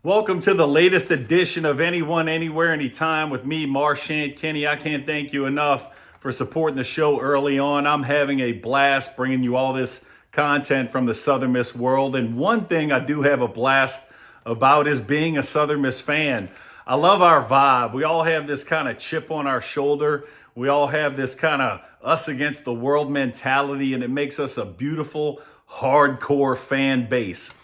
Welcome to the latest edition of Anyone, Anywhere, Anytime with me, Marchant Kenney. I can't thank you enough for supporting the show early on. I'm having a blast bringing you all this content from the Southern Miss world. And one thing I do have a blast about is being a Southern Miss fan. I love our vibe. We all have this kind of chip on our shoulder. We all have this kind of us against the world mentality, and it makes us a beautiful, hardcore fan base.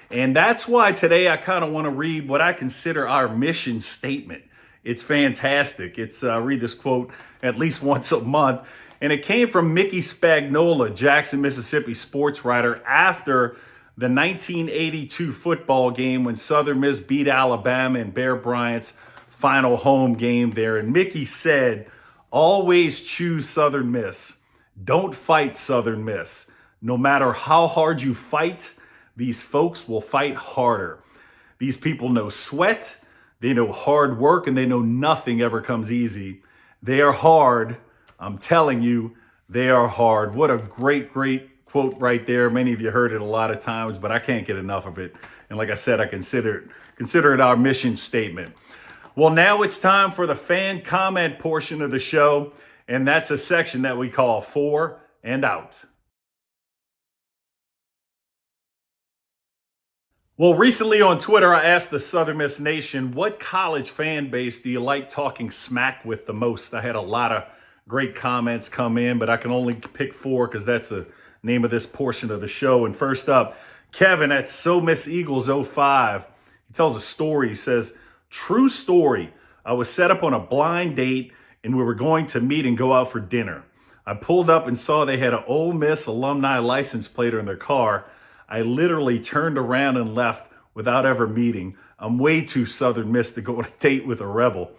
And that's why today I kind of want to read what I consider our mission statement. It's fantastic. It's read this quote at least once a month. And it came from Mickey Spagnola, Jackson, Mississippi sports writer, after the 1982 football game when Southern Miss beat Alabama in Bear Bryant's final home game there. And Mickey said, always choose Southern Miss. Don't fight Southern Miss. No matter how hard you fight, these folks will fight harder. These people know sweat, they know hard work, and they know nothing ever comes easy. They are hard. I'm telling you, they are hard. What a great, great quote right there. Many of you heard it a lot of times, but I can't get enough of it. And like I said, I consider it our mission statement. Well, now it's time for the fan comment portion of the show, and that's a section that we call For and Out. Well, recently on Twitter, I asked the Southern Miss Nation, what college fan base do you like talking smack with the most? I had a lot of great comments come in, but I can only pick four because that's the name of this portion of the show. And first up, Kevin at So Miss Eagles 05. He tells a story. He says, true story. I was set up on a blind date and we were going to meet and go out for dinner. I pulled up and saw they had an Ole Miss alumni license plate in their car. I literally turned around and left without ever meeting. I'm way too Southern Miss to go on a date with a rebel.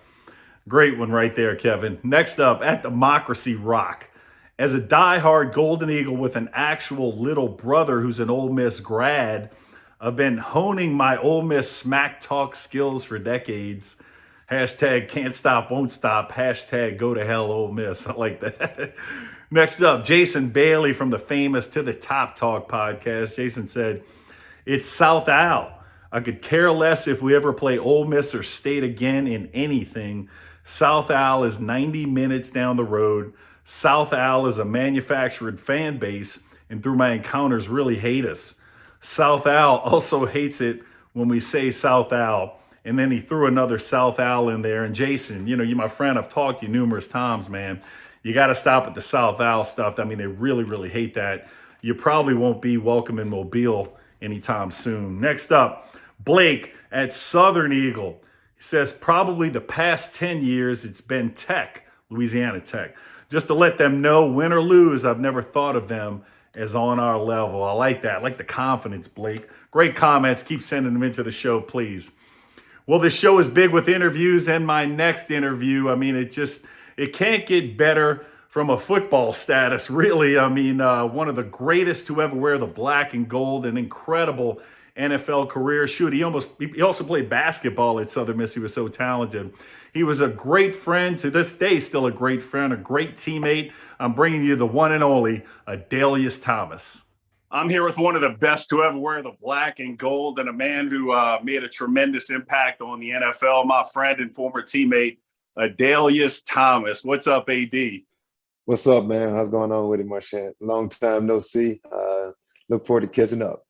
Great one right there, Kevin. Next up, at Democracy Rock. As a diehard Golden Eagle with an actual little brother who's an Ole Miss grad, I've been honing my Ole Miss smack talk skills for decades. Hashtag can't stop, won't stop. Hashtag go to hell, Ole Miss. I like that. Next up, Jason Bailey from the famous To the Top Talk podcast. Jason said, it's South Al. I could care less if we ever play Ole Miss or State again in anything. South Al is 90 minutes down the road. South Al is a manufactured fan base, and through my encounters really hate us. South Al also hates it when we say South Al. And then he threw another South Al in there. And Jason, you my friend, I've talked to you numerous times, man. You got to stop at the South Al stuff. I mean, they really, really hate that. You probably won't be welcome in Mobile anytime soon. Next up, Blake at Southern Eagle. He says, probably the past 10 years, it's been Tech, Louisiana Tech. Just to let them know, win or lose, I've never thought of them as on our level. I like that. I like the confidence, Blake. Great comments. Keep sending them into the show, please. Well, this show is big with interviews, and my next interview, I mean, it can't get better from a football status, really. I mean, one of the greatest to ever wear the black and gold, an incredible NFL career. Shoot, he also played basketball at Southern Miss. He was so talented. He was a great friend, to this day, still a great friend, a great teammate. I'm bringing you the one and only Adalius Thomas. I'm here with one of the best to ever wear the black and gold, and a man who made a tremendous impact on the NFL, my friend and former teammate, Adalius Thomas. What's up, AD? What's up, man? How's going on with it, Marchant? Long time no see. Look forward to catching up.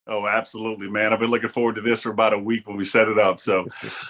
Oh, absolutely, man. I've been looking forward to this for about a week when we set it up. So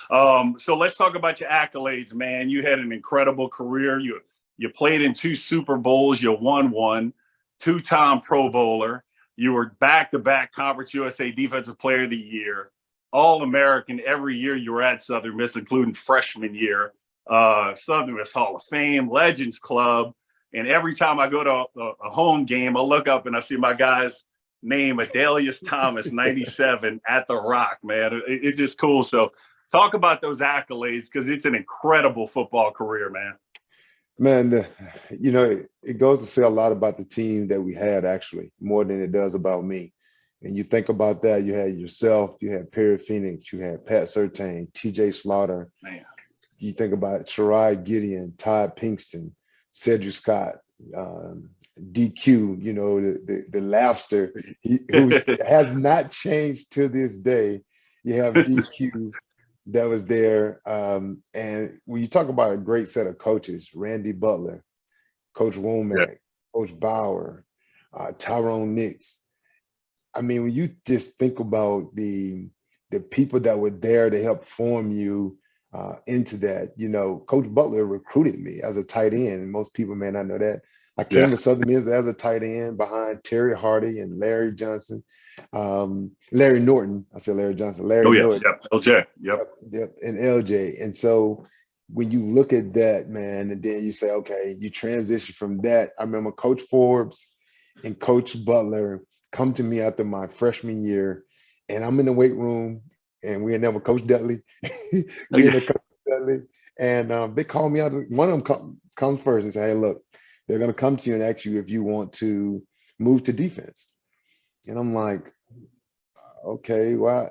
let's talk about your accolades, man. You had an incredible career. You played in 2 Super Bowls. You won one, 2-time Pro Bowler. You were back-to-back Conference USA Defensive Player of the Year, All-American every year you were at Southern Miss, including freshman year, Southern Miss Hall of Fame, Legends Club. And every time I go to a home game, I look up and I see my guy's name, Adalius Thomas, 97, at the Rock, man. It's just cool. So talk about those accolades, because it's an incredible football career, man. Man, it goes to say a lot about the team that we had, actually, more than it does about me. And you think about that, you had yourself, you had Perry Phoenix, you had Pat Surtain, TJ Slaughter. Man. You think about Shirai Gideon, Todd Pinkston, Cedric Scott, DQ, the laughster, who has not changed to this day. You have DQ that was there. And when you talk about a great set of coaches, Randy Butler, Coach Yeah. Womack, Coach Bauer, Tyrone Nix. I mean, when you just think about the people that were there to help form you into that, Coach Butler recruited me as a tight end, and most people may not know that. I came Yeah. to Southern Miss as a tight end behind Terry Hardy and Larry Johnson, Larry Norton. I said Larry Johnson, Larry Oh yeah. Norton. Yep. LJ. Yep. Yep, yep, and LJ. And so when you look at that, man, and then you say, okay, you transition from that. I remember Coach Forbes and Coach Butler come to me after my freshman year, and I'm in the weight room, and we in there with Coach Dudley. We in the Coach Dudley, and they call me out. One of them comes first and say, hey, look, they're going to come to you and ask you if you want to move to defense. And I'm like, okay, why?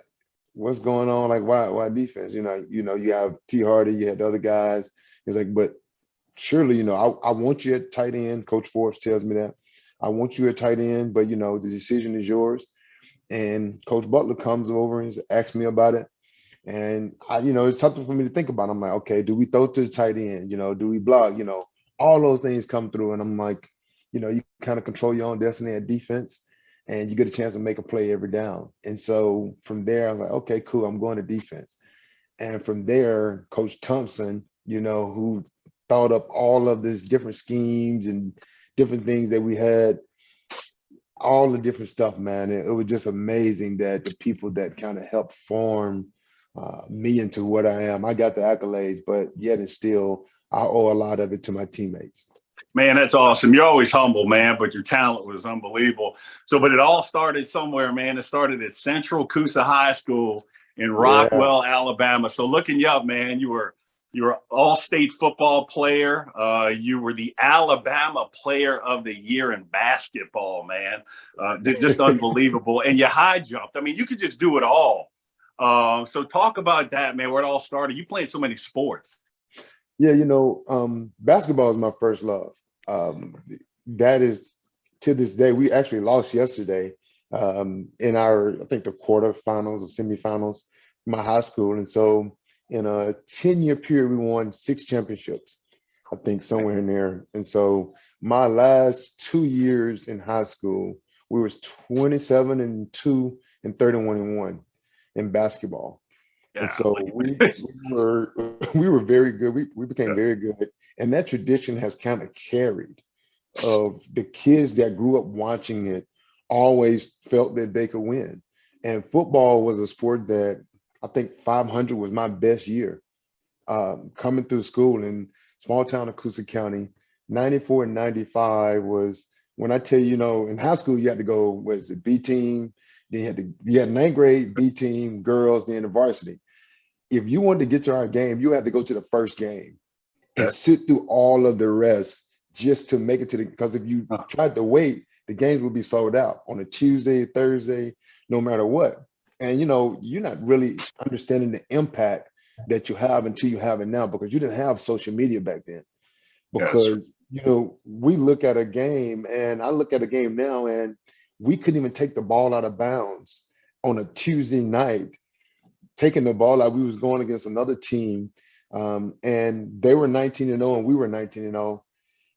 What's going on? Like, why defense? You have T Hardy, you had the other guys. It's like, but surely, I want you at tight end. Coach Forbes tells me that. I want you at tight end, but the decision is yours. And Coach Butler comes over and asks me about it. And it's something for me to think about. I'm like, okay, do we throw to the tight end? Do we block? All those things come through. And I'm like, you kind of control your own destiny at defense, and you get a chance to make a play every down. And so from there, I was like, okay, cool, I'm going to defense. And from there, Coach Thompson, who thought up all of these different schemes and different things that we had, all the different stuff, man. It was just amazing that the people that kind of helped form me into what I am. I got the accolades, but yet and still, I owe a lot of it to my teammates. Man, that's awesome. You're always humble, man, but your talent was unbelievable. So, but it all started somewhere, man. It started at Central Coosa High School in Yeah. Rockwell, Alabama. So, looking you up, man, you were all-state football player. You were the Alabama Player of the Year in basketball, man. Just unbelievable. And you high jumped. I mean, you could just do it all. So, talk about that, man. Where it all started. You played so many sports. Yeah, basketball is my first love. That is, to this day, we actually lost yesterday in I think the quarterfinals or semifinals, my high school. And so in a 10-year period, we won 6 championships, I think somewhere in there. And so my last 2 years in high school, we was 27-2 and 31-1 in basketball. And Yeah. so we were very good. We became Yeah. very good. And that tradition has kind of carried of the kids that grew up watching it always felt that they could win. And football was a sport that I think 500 was my best year. Coming through school in small town of Coosa County, 94 and 95 was when I tell you, in high school, you had to go, was it B team? Then you had 9th grade B team, girls, then the varsity. If you wanted to get to our game, you had to go to the first game and sit through all of the rest just to make it to because if you tried to wait, the games would be sold out on a Tuesday, Thursday, no matter what. And you're not really understanding the impact that you have until you have it now, because you didn't have social media back then. Because we look at a game, and I look at a game now, and we couldn't even take the ball out of bounds on a Tuesday night. Taking the ball out, we was going against another team, and they were 19-0, and we were 19-0.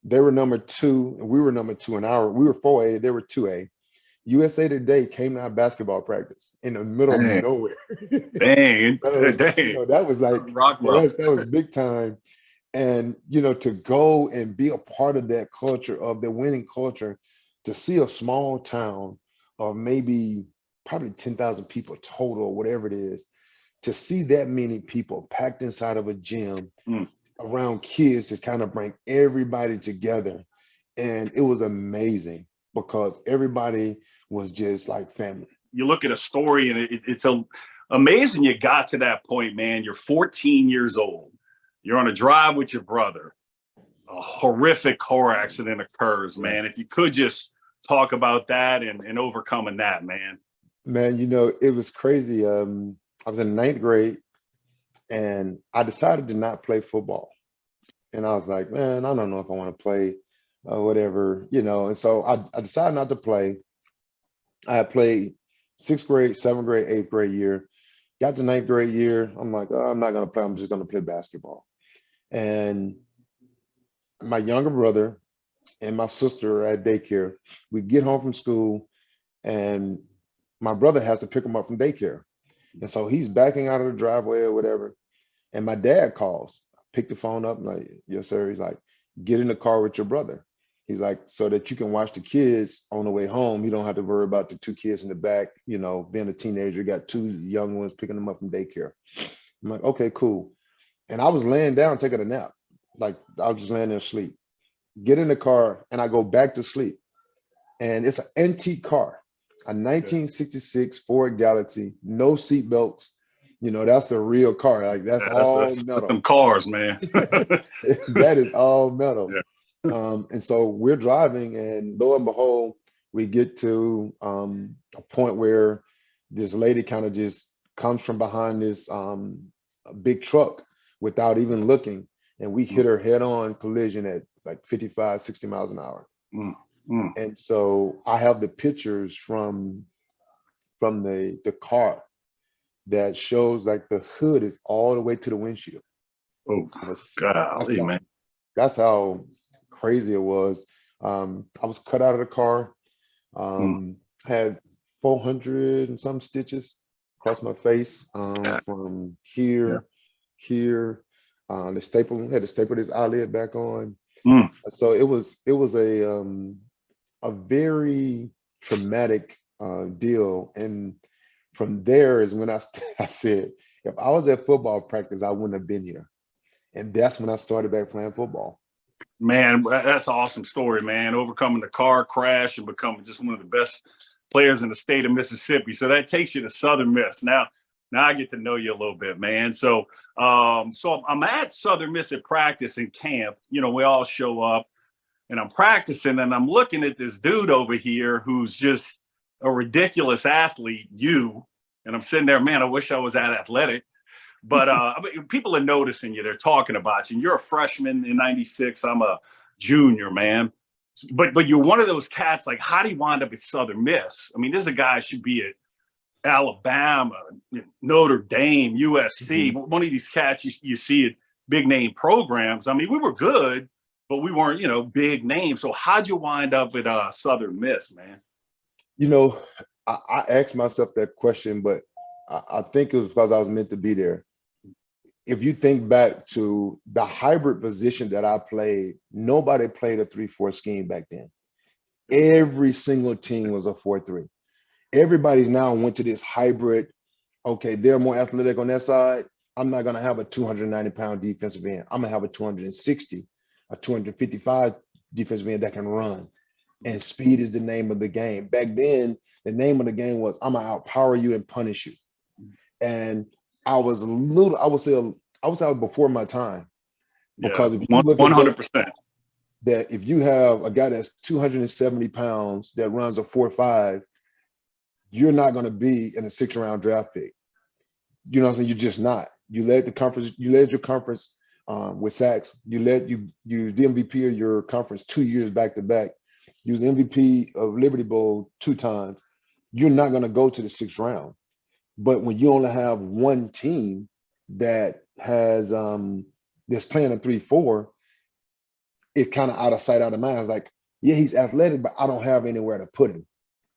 They were number 2, and we were number 2. We were 4A, they were 2A. USA Today came to our basketball practice in the middle of nowhere. Dang. That was like, Rockwell. that was big time. And to go and be a part of that culture, of the winning culture, to see a small town of maybe probably 10,000 people total, whatever it is, to see that many people packed inside of a gym around kids to kind of bring everybody together. And it was amazing because everybody was just like family. You look at a story, and it's amazing you got to that point, man. You're 14 years old. You're on a drive with your brother. A horrific car accident occurs, man. If you could just talk about that and overcoming that, man. Man, it was crazy. I was in 9th grade, and I decided to not play football. And I was like, man, I don't know if I want to play whatever, And so I decided not to play. I had played 6th grade, 7th grade, 8th grade year. Got to ninth grade year. I'm like, oh, I'm not going to play. I'm just going to play basketball. And my younger brother and my sister are at daycare. We get home from school, and my brother has to pick him up from daycare. And so he's backing out of the driveway or whatever. And my dad calls. Pick the phone up. I'm like, yes, sir. He's like, get in the car with your brother. He's like, so that you can watch the kids on the way home. You don't have to worry about the two kids in the back, being a teenager, got two young ones picking them up from daycare. I'm like, okay, cool. And I was laying down taking a nap. Like I was just laying there asleep. Get in the car and I go back to sleep. And it's an antique car, a 1966 Ford Galaxy, no seat belts. That's the real car. Like that's Yeah, all that's metal. some cars, man. That is all metal. Yeah. And so we're driving, and lo and behold, we get to a point where this lady kind of just comes from behind this big truck without even looking, and we hit her head-on collision at like 55, 60 miles an hour. Mm, mm. And so I have the pictures from the car that shows like the hood is all the way to the windshield. Oh, golly, man. That's how crazy it was. I was cut out of the car, had 400 and some stitches across my face, from here. Had to staple this eyelid back on. So it was a very traumatic deal. And from there is when I said, if I was at football practice, I wouldn't have been here. And that's when I started back playing football. Man, that's an awesome story, man. Overcoming the car crash and becoming just one of the best players in the state of Mississippi. So that takes you to Southern Miss. Now I get to know you a little bit, man. So I'm at Southern Miss at practice in camp. We all show up and I'm practicing and I'm looking at this dude over here who's just a ridiculous athlete, and I'm sitting there, man, I wish I was that athletic. But I mean, people are noticing you. They're talking about you. And you're a freshman in '96. I'm a junior, man. But you're one of those cats, like, how do you wind up at Southern Miss? I mean, this is a guy who should be at Alabama, Notre Dame, USC. One of these cats you see at big name programs. I mean, we were good, but we weren't, big names. So how'd you wind up at Southern Miss, man? I asked myself that question, but I think it was because I was meant to be there. If you think back to the hybrid position that I played, nobody played a 3-4 scheme back then. Every single team was a 4-3. Everybody's now went to this hybrid. Okay, they're more athletic on that side. I'm not going to have a 290-pound defensive end. I'm going to have a 260, a 255 defensive end that can run. And speed is the name of the game. Back then, the name of the game was, I'm going to outpower you and punish you. And I was before my time, because if you look 100%, that if you have a guy that's 270 pounds that runs a 4.5, you're not going to be in a 6th-round draft pick. You know what I'm saying? You're just not. You led your conference with sacks. You the MVP of your conference 2 years back to back. You was MVP of Liberty Bowl 2 times. You're not going to go to the 6th round. But when you only have one team that has that's playing a 3-4, it's kind of out of sight, out of mind. It's like, yeah, he's athletic, but I don't have anywhere to put him.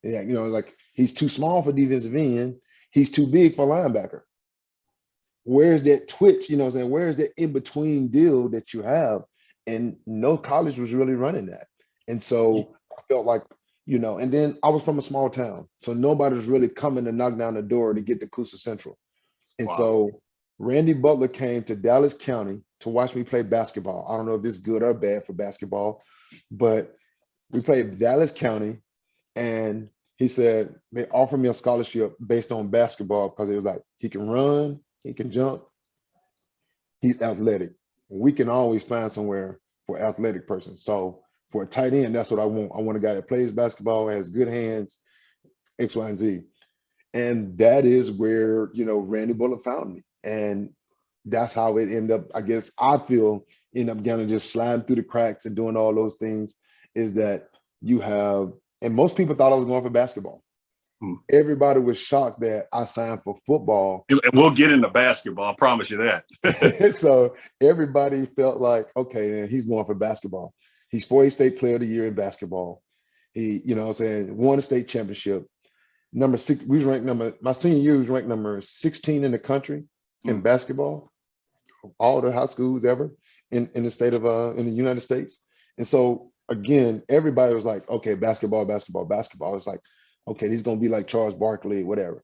Yeah, it's like he's too small for defensive end. He's too big for linebacker. Where's that twitch? Where's that in-between deal that you have? And no college was really running that. And so I felt like, and then I was from a small town, so nobody was really coming to knock down the door to get to Coosa Central. And so Randy Butler came to Dallas County to watch me play basketball. I don't know if this is good or bad for basketball, but we played Dallas County, and he said they offered me a scholarship based on basketball because it was like, he can run, he can jump, he's athletic. We can always find somewhere for an athletic person. So for a tight end, that's what I want. I want a guy that plays basketball, has good hands, X, Y, and Z. And that is where, Randy Butler found me. And that's how it ended up, I guess, end up kind of just sliding through the cracks and doing all those things, is that you have, and most people thought I was going for basketball. everybody was shocked that I signed for football. And we'll get into basketball. I promise you that. So everybody felt like, okay, man, he's going for basketball. He's 4A State Player of the Year in basketball. He, you know what I'm saying, won a state championship. Number 6, we was ranked my senior year was ranked number 16 in the country in basketball, all the high schools ever in the state of in the United States. And so again, everybody was like, okay, basketball. It's like, okay, he's gonna be like Charles Barkley, whatever.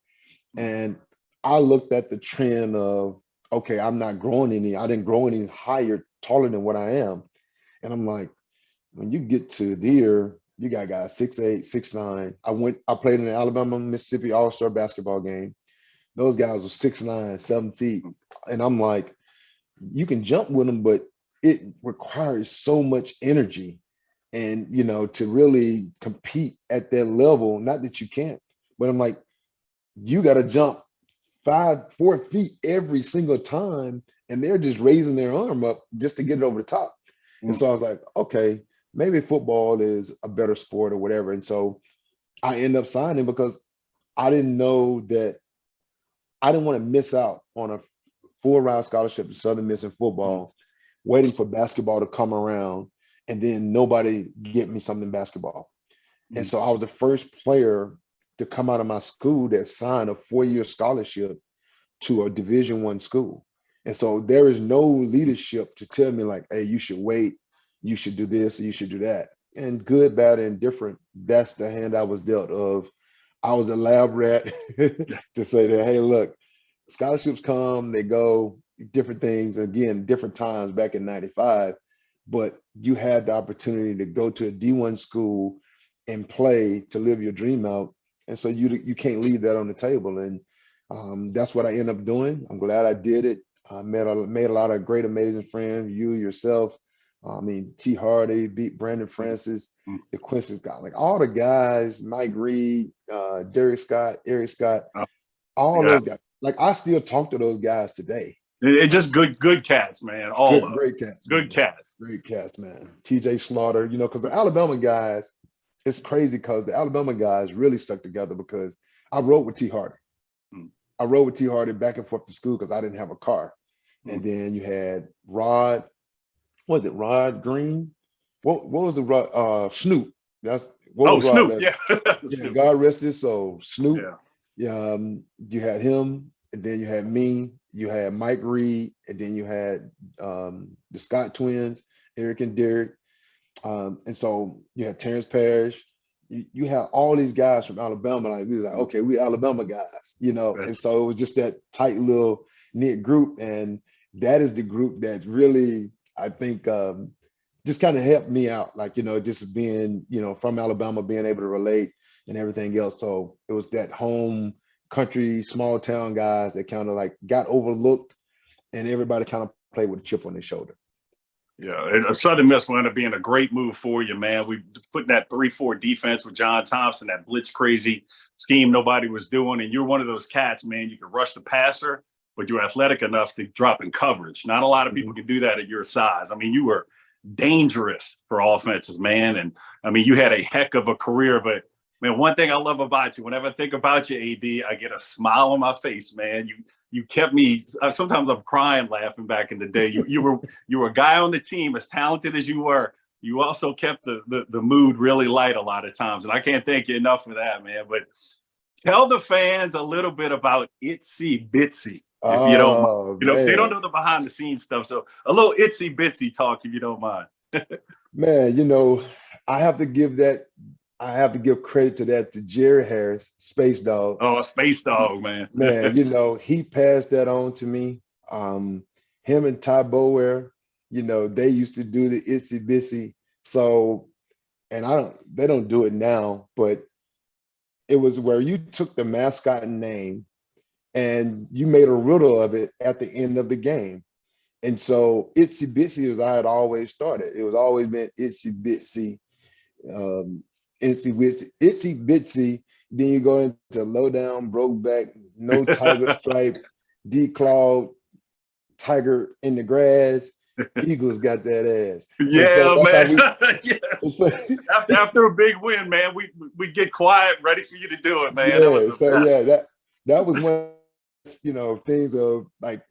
And I looked at the trend of, okay, I didn't grow any higher, taller than what I am. And I'm like, when you get to there, you got guys 6'8", 6'9". I played in the Alabama, Mississippi All-Star basketball game. Those guys were 6'9", 7 feet. And I'm like, you can jump with them, but it requires so much energy. And, you know, to really compete at that level, not that you can't, but I'm like, you got to jump 4 feet every single time. And they're just raising their arm up just to get it over the top. And so I was like, okay, maybe football is a better sport or whatever. And so I end up signing because I didn't know that I didn't want to miss out on a full ride scholarship to Southern Miss in football, waiting for basketball to come around and then nobody get me something in basketball. And so I was the first player to come out of my school that signed a 4-year scholarship to a Division I school. And so there is no leadership to tell me like, hey, you should wait, you should do this, you should do that. And good, bad, and different, that's the hand I was dealt of. I was a lab rat to say that, hey, look, scholarships come, they go, different things, again, different times back in 95, but you had the opportunity to go to a D1 school and play to live your dream out. And so you can't leave that on the table. And that's what I ended up doing. I'm glad I did it. I made a lot of great, amazing friends, you, yourself. I mean, T. Hardy, beat Brandon Francis, the Quincy Scott, like all the guys, Mike Reed, Derek Scott, Eric Scott, all those guys. Like I still talk to those guys today. It's just good cats, man. All of great cats. Good cats. Great cats, man. TJ Slaughter, you know, because the Alabama guys, it's crazy because the Alabama guys really stuck together because I rode with T. Hardy. I rode with T. Hardy back and forth to school because I didn't have a car. And then you had Rod, was it Rod Green? What was the Rod? Snoop. That's what was Snoop. Rod? Yeah. Yeah. God rest his soul. Snoop. Yeah. You had him, and then you had me. You had Mike Reed, and then you had the Scott twins, Eric and Derek. And so you had Terrence Parrish. You had all these guys from Alabama. Like we was like, okay, we Alabama guys, you know. And so it was just that tight little knit group, and that is the group that really, I think, just kind of helped me out. Like, you know, just being, you know, from Alabama, being able to relate and everything else. So it was that home country, small town guys that kind of like got overlooked, and everybody kind of played with a chip on their shoulder. Yeah, and Southern Miss will end up being a great move for you, man. We put in that 3-4 defense with John Thompson, that blitz crazy scheme nobody was doing. And you're one of those cats, man. You can rush the passer, but you're athletic enough to drop in coverage. Not a lot of people can do that at your size. I mean, you were dangerous for offenses, man. And I mean, you had a heck of a career, but man, one thing I love about you, whenever I think about you, AD, I get a smile on my face, man. You kept me, sometimes I'm crying laughing back in the day. You were a guy on the team, as talented as you were. You also kept the mood really light a lot of times. And I can't thank you enough for that, man. But tell the fans a little bit about Itsy Bitsy, if you don't mind. You know, they don't know the behind the scenes stuff. So a little Itsy Bitsy talk, if you don't mind. Man, you know, I have to give credit to that to Jerry Harris, Space Dog. Oh, Space Dog, man. Man, you know, he passed that on to me. Him and Ty Bower, you know, they used to do the Itsy Bitsy. So, and they don't do it now, but it was where you took the mascot name and you made a riddle of it at the end of the game. And so Itsy Bitsy was I had always started. It was always been Itsy Bitsy. Itsy Bitsy, then you go into low down, broke back, no tiger stripe, declawed, tiger in the grass. Eagles got that ass. Yeah, so man. So, After a big win, man, we get quiet, ready for you to do it, man. That was yeah, the so best. yeah, that was one, things of like,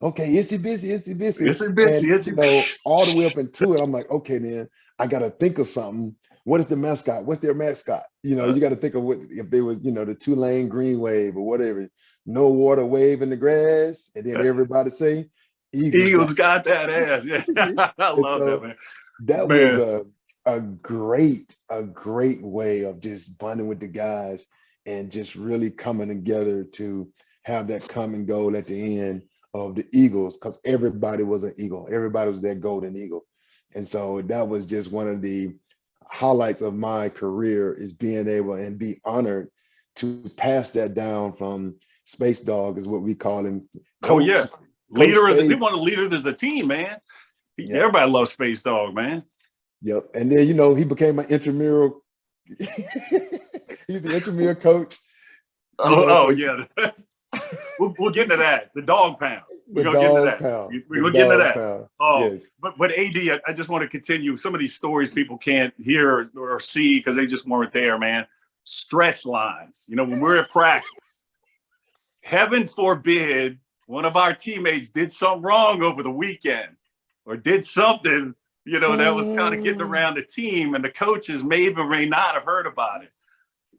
okay, is he busy? Is he busy? It's a And bitsy. It's all the way up into it, I'm like, okay, then I got to think of something. What is the mascot? What's their mascot? You got to think of what if they was, the Tulane green wave or whatever. No water wave in the grass, and then everybody say, Eagles Got that ass. Yeah, I and love that, so man. that was Man, a great way of just bonding with the guys and just really coming together to have that common goal at the end of the Eagles, because everybody was an Eagle. Everybody was that golden Eagle. And so that was just one of the highlights of my career, is being able and be honored to pass that down from Space Dog, is what we call him. oh yeah, Coach leader. They Space. want a leader. There's a team, man. Yeah. Everybody loves Space Dog, man. Yep. And then, he became my intramural. He's the intramural coach. Yeah. We'll get into that. The dog pound. We're The gonna get into dog that. pound. We're The gonna get into dog that. pound. Oh, Yes. but AD, I just want to continue. Some of these stories people can't hear or see because they just weren't there, man. Stretch lines. When we're at practice, heaven forbid one of our teammates did something wrong over the weekend or did something, that was kind of getting around the team, and the coaches may or may not have heard about it.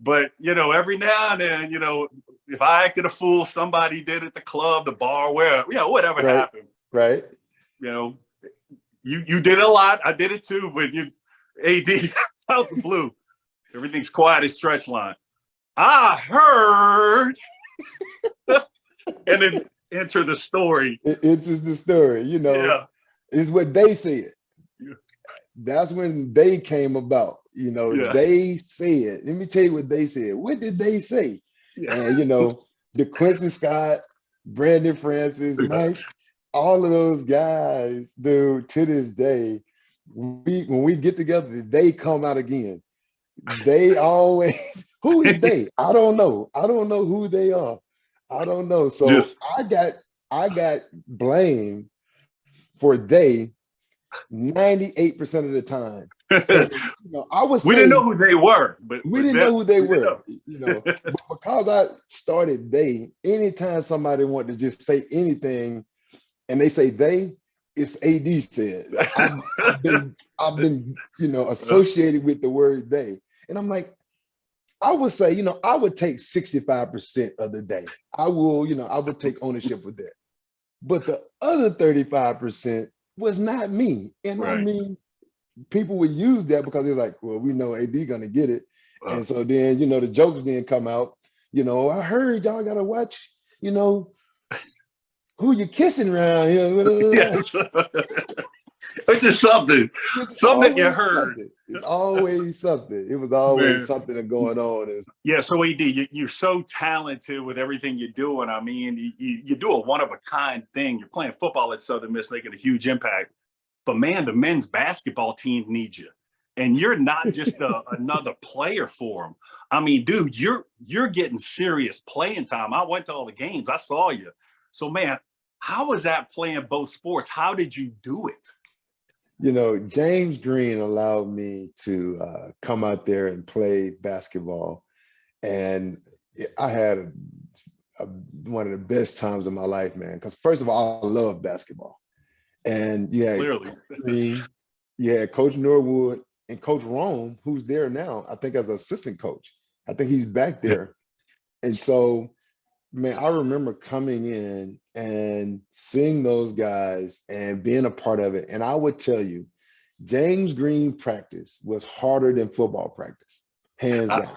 But, every now and then, if I acted a fool, somebody did at the club, the bar, where, whatever Right. happened. Right. You did a lot. I did it too, but AD, out the blue, everything's quiet as stretch line. I heard, and then enter the story. It's just the story, Yeah. It's what they said. Yeah. That's when they came about, Yeah. They said, let me tell you what they said. What did they say? Yeah. And, the Quincy Scott, Brandon Francis, Mike, all of those guys, dude, to this day, when we get together, they come out again. They always, who is they? I don't know. I don't know who they are. I don't know. So Just I got blamed for they 98% of the time. And, I would say we didn't know who they were, but we didn't know who they were, know. But because I started they, anytime somebody wanted to just say anything and they say they, it's AD said. I've been associated with the word they. And I'm like, I would say, I would take 65% of the day. I would take ownership of that. But the other 35% was not me. And Right. I mean, people would use that because they're like, well, we know AD gonna get it. And so then, the jokes then come out, I heard y'all gotta watch, who you kissing around here. Yes. Which is something that you heard. It's always something. It was always something going on. Yeah, so AD, you're so talented with everything you're doing. I mean, you do a one-of-a-kind thing. You're playing football at Southern Miss, making a huge impact. But, man, the men's basketball team needs you. And you're not just another player for them. I mean, dude, you're getting serious playing time. I went to all the games. I saw you. So, man, how was that playing both sports? How did you do it? James Green allowed me to come out there and play basketball. And I had one of the best times of my life, man. Because first of all, I love basketball. And Clearly. Coach Green, Coach Norwood, and Coach Rome, who's there now, I think as an assistant coach. I think he's back there. And so, man, I remember coming in and seeing those guys and being a part of it. And I would tell you, James Green practice was harder than football practice, hands down.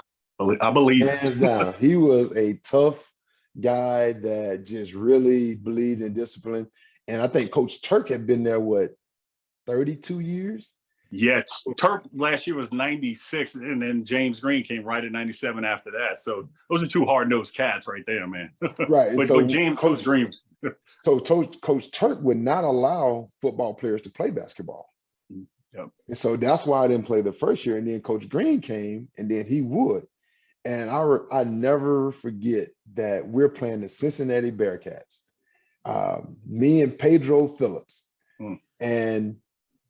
I believe hands down. He was a tough guy that just really believed in discipline. And I think Coach Turk had been there, 32 years? Yes. Turk last year was 96, and then James Green came right at 97 after that. So those are two hard-nosed cats right there, man. Right. but James, Coach Dreams. So Coach Turk would not allow football players to play basketball. Yep. And so that's why I didn't play the first year. And then Coach Green came, and then he would. And I never forget that we're playing the Cincinnati Bearcats. Me and Pedro Phillips. And,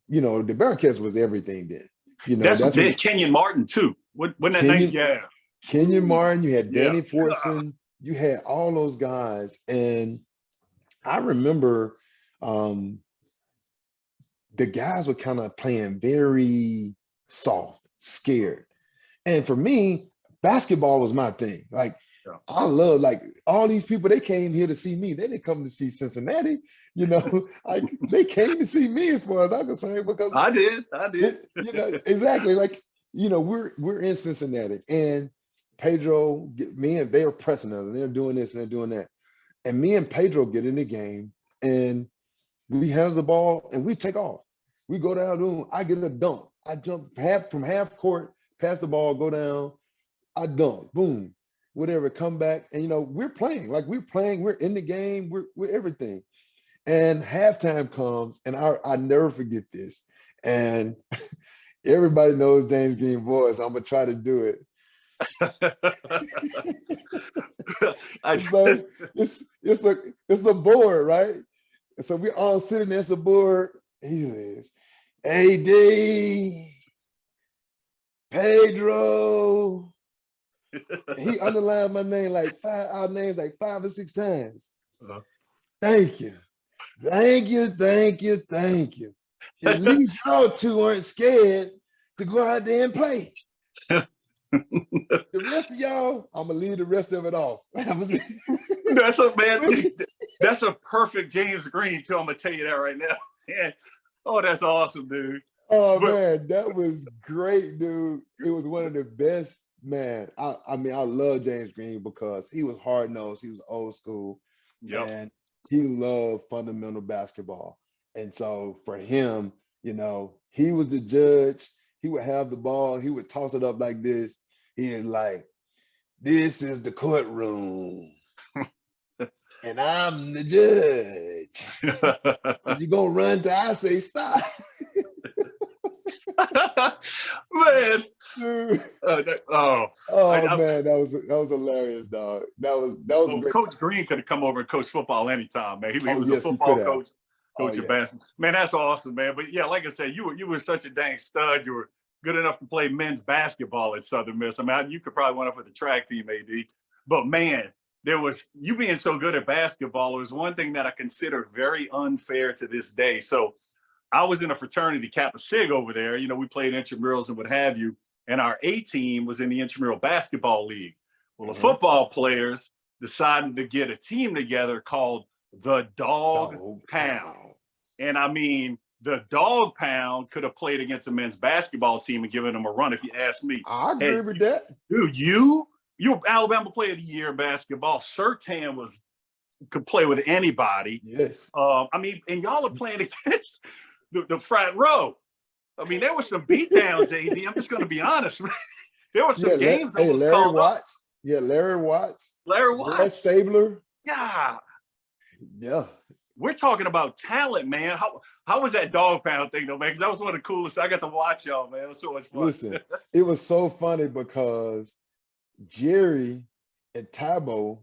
the Bearcats was everything then. That's what That's what did Kenyon Martin too. Wasn't that night? Kenyon Yeah. Kenyon Martin, you had Yeah. Danny Fortson, you had all those guys. And I remember the guys were kind of playing very soft, scared. And for me, basketball was my thing. Like, Yeah. I love, like, all these people, they came here to see me. They didn't come to see Cincinnati. Like, they came to see me, as far as I'm concerned, because I did. exactly. Like, we're in Cincinnati, and Pedro, me and they are pressing us, and they're doing this and they're doing that. And me and Pedro get in the game, and we have the ball and we take off. We go down, I get a dunk. I jump from half court, pass the ball, go down, I dunk, boom, whatever, come back. And we're playing, we're in the game, we're everything. And halftime comes, and I never forget this. And everybody knows James Green voice. I'm gonna try to do it. So it's a board, right? And so we're all sitting there. It's a board. He says, AD, Pedro. He underlined my name our names like 5 or 6 times. Uh-huh. Thank you. Thank you, thank you, thank you. At least y'all two aren't scared to go out there and play. The rest of y'all, I'm gonna leave the rest of it off. That's a perfect James Green too. I'm gonna tell you that right now. Man. Oh, that's awesome, dude. Oh man, that was great, dude. It was one of the best, man. I mean, I love James Green because he was hard-nosed, he was old school, and he loved fundamental basketball. And so for him, he was the judge. He would have the ball, he would toss it up like this. He is like, this is the courtroom. And I'm the judge. You're gonna run till I say stop. Man. Man, that was hilarious, dog. That was great. Coach Green could have come over and coached football anytime, man. He was a football coach, of basketball. Man, that's awesome, man. But yeah, like I said, you were such a dang stud. You were good enough to play men's basketball at Southern Miss. I mean, you could probably went up with the track team, AD. But man, you being so good at basketball was one thing that I consider very unfair to this day. So I was in a fraternity, Kappa Sig, over there. We played intramurals and what have you. And our A team was in the intramural basketball league. Well, the football players decided to get a team together called the Dog Pound. And I mean, the Dog Pound could have played against a men's basketball team and given them a run, if you ask me. I agree with that. Dude, you're Alabama Player of the Year in basketball. Sertan could play with anybody. Yes. I mean, and y'all are playing against the front row. I mean, there were some beatdowns, AD. I'm just going to be honest. There were some games that was Larry called Watts. up. Yeah, Larry Watts. Brad Stabler. Yeah. Yeah. We're talking about talent, man. How was that Dog Pound thing, though, man? Because that was one of the coolest. I got to watch y'all, man. It was so much fun. Listen, it was so funny because Jerry and Tybo,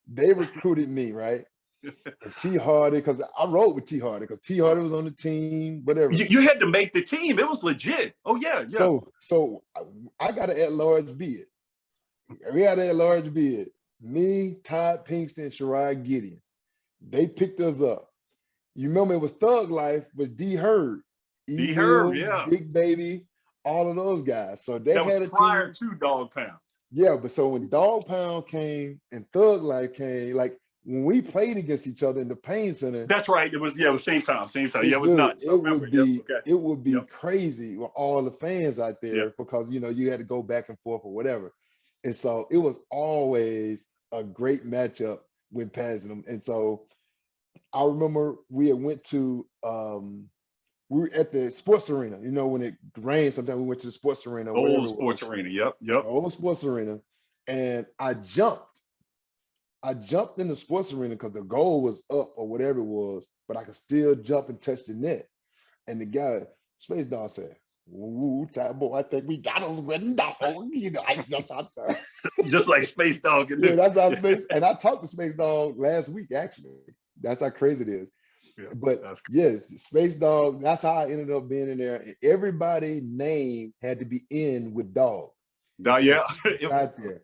they recruited me, right? And T Hardy, because I rode with T Hardy, because T Hardy was on the team, whatever. You had to make the team. It was legit. Oh, yeah. So I got an at-large bid. We had an at-large bid. Me, Todd Pinkston, Sherrod Gideon. They picked us up. You remember it was Thug Life with D Herb. Yeah. Big Baby, all of those guys. So they had a prior team. to Dog Pound. Yeah, but so when Dog Pound came and Thug Life came, like when we played against each other in the Payne Center. That's right. It was same time. Yeah, it was nuts. It would be crazy with all the fans out there because you had to go back and forth or whatever. And so it was always a great matchup with Pasadena. And so I remember we had went to we were at the sports arena, when it rained, sometimes we went to the sports arena. Old sports arena, yep. Old sports arena. And I jumped in the sports arena because the goal was up or whatever it was, but I could still jump and touch the net. And the guy, Space Dog, said, "Ooh, boy, I think we got us with dog." Just like Space Dog can do. Yeah, that's how Space. And I talked to Space Dog last week, actually. That's how crazy it is. Yeah, But that's yes, Space Dog, that's how I ended up being in there. Everybody name had to be in with dog yeah. before you got there.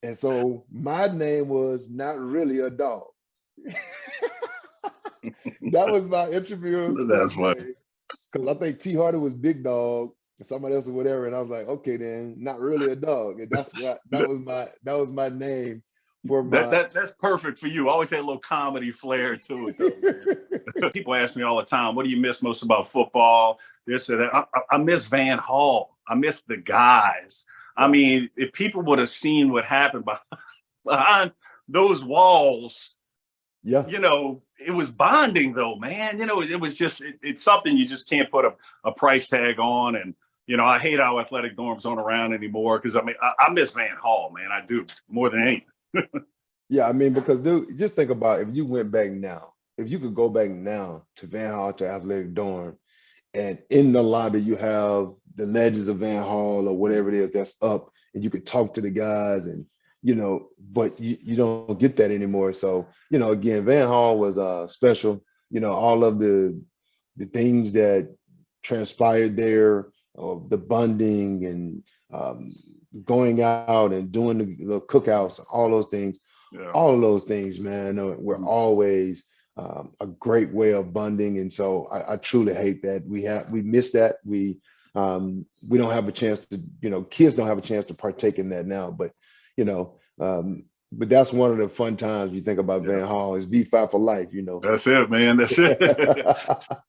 And so my name was not really a dog. That was my intramural That's sports funny. name. Because I think T Hardy was Big Dog and somebody else or whatever. And I was like, okay, then not really a dog. And that's what that was my name for my That's perfect for you. Always had a little comedy flair to it, though, man. People ask me all the time, "What do you miss most about football?" This or that. I miss Van Hall. I miss the guys. I yeah. mean, if people would have seen what happened behind those walls, Yeah. it was bonding, though, man. It was just it's something you just can't put a price tag on. And I hate how athletic dorms aren't around anymore because I miss Van Hall, man. I do more than anything. Yeah, I mean, because dude, just think about if you went back now, if you could go back now to Van Hall to Athletic Dorm, and in the lobby you have the legends of Van Hall or whatever it is that's up, and you could talk to the guys, and but you don't get that anymore. So again, Van Hall was special. All of the things that transpired there, the bonding and going out and doing the cookouts, all those things. Yeah. All of those things, man, were always a great way of bonding. And so I truly hate that we missed that. We don't have a chance to, kids don't have a chance to partake in that now. But but that's one of the fun times you think about Van Hall is B5 for life. That's it, man. That's it.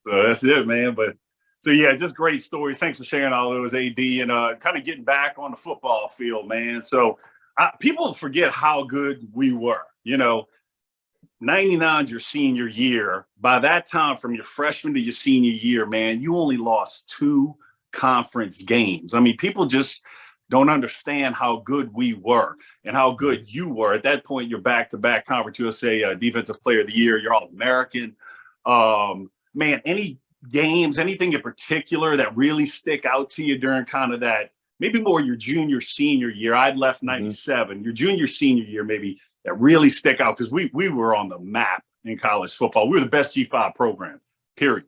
So that's it, man. But so yeah, just great stories. Thanks for sharing all those, AD, and kind of getting back on the football field, man. So people forget how good we were. 99's your senior year. By that time, from your freshman to your senior year, man, you only lost 2 conference games. I mean, people just don't understand how good we were and how good you were. At that point, you're back-to-back Conference USA Defensive Player of the Year. You're All-American. Man, any games, anything in particular that really stick out to you during kind of that, maybe more your junior, senior year? I'd left 97. Your junior, senior year, maybe that really stick out because we were on the map in college football. We were the best G5 program, period.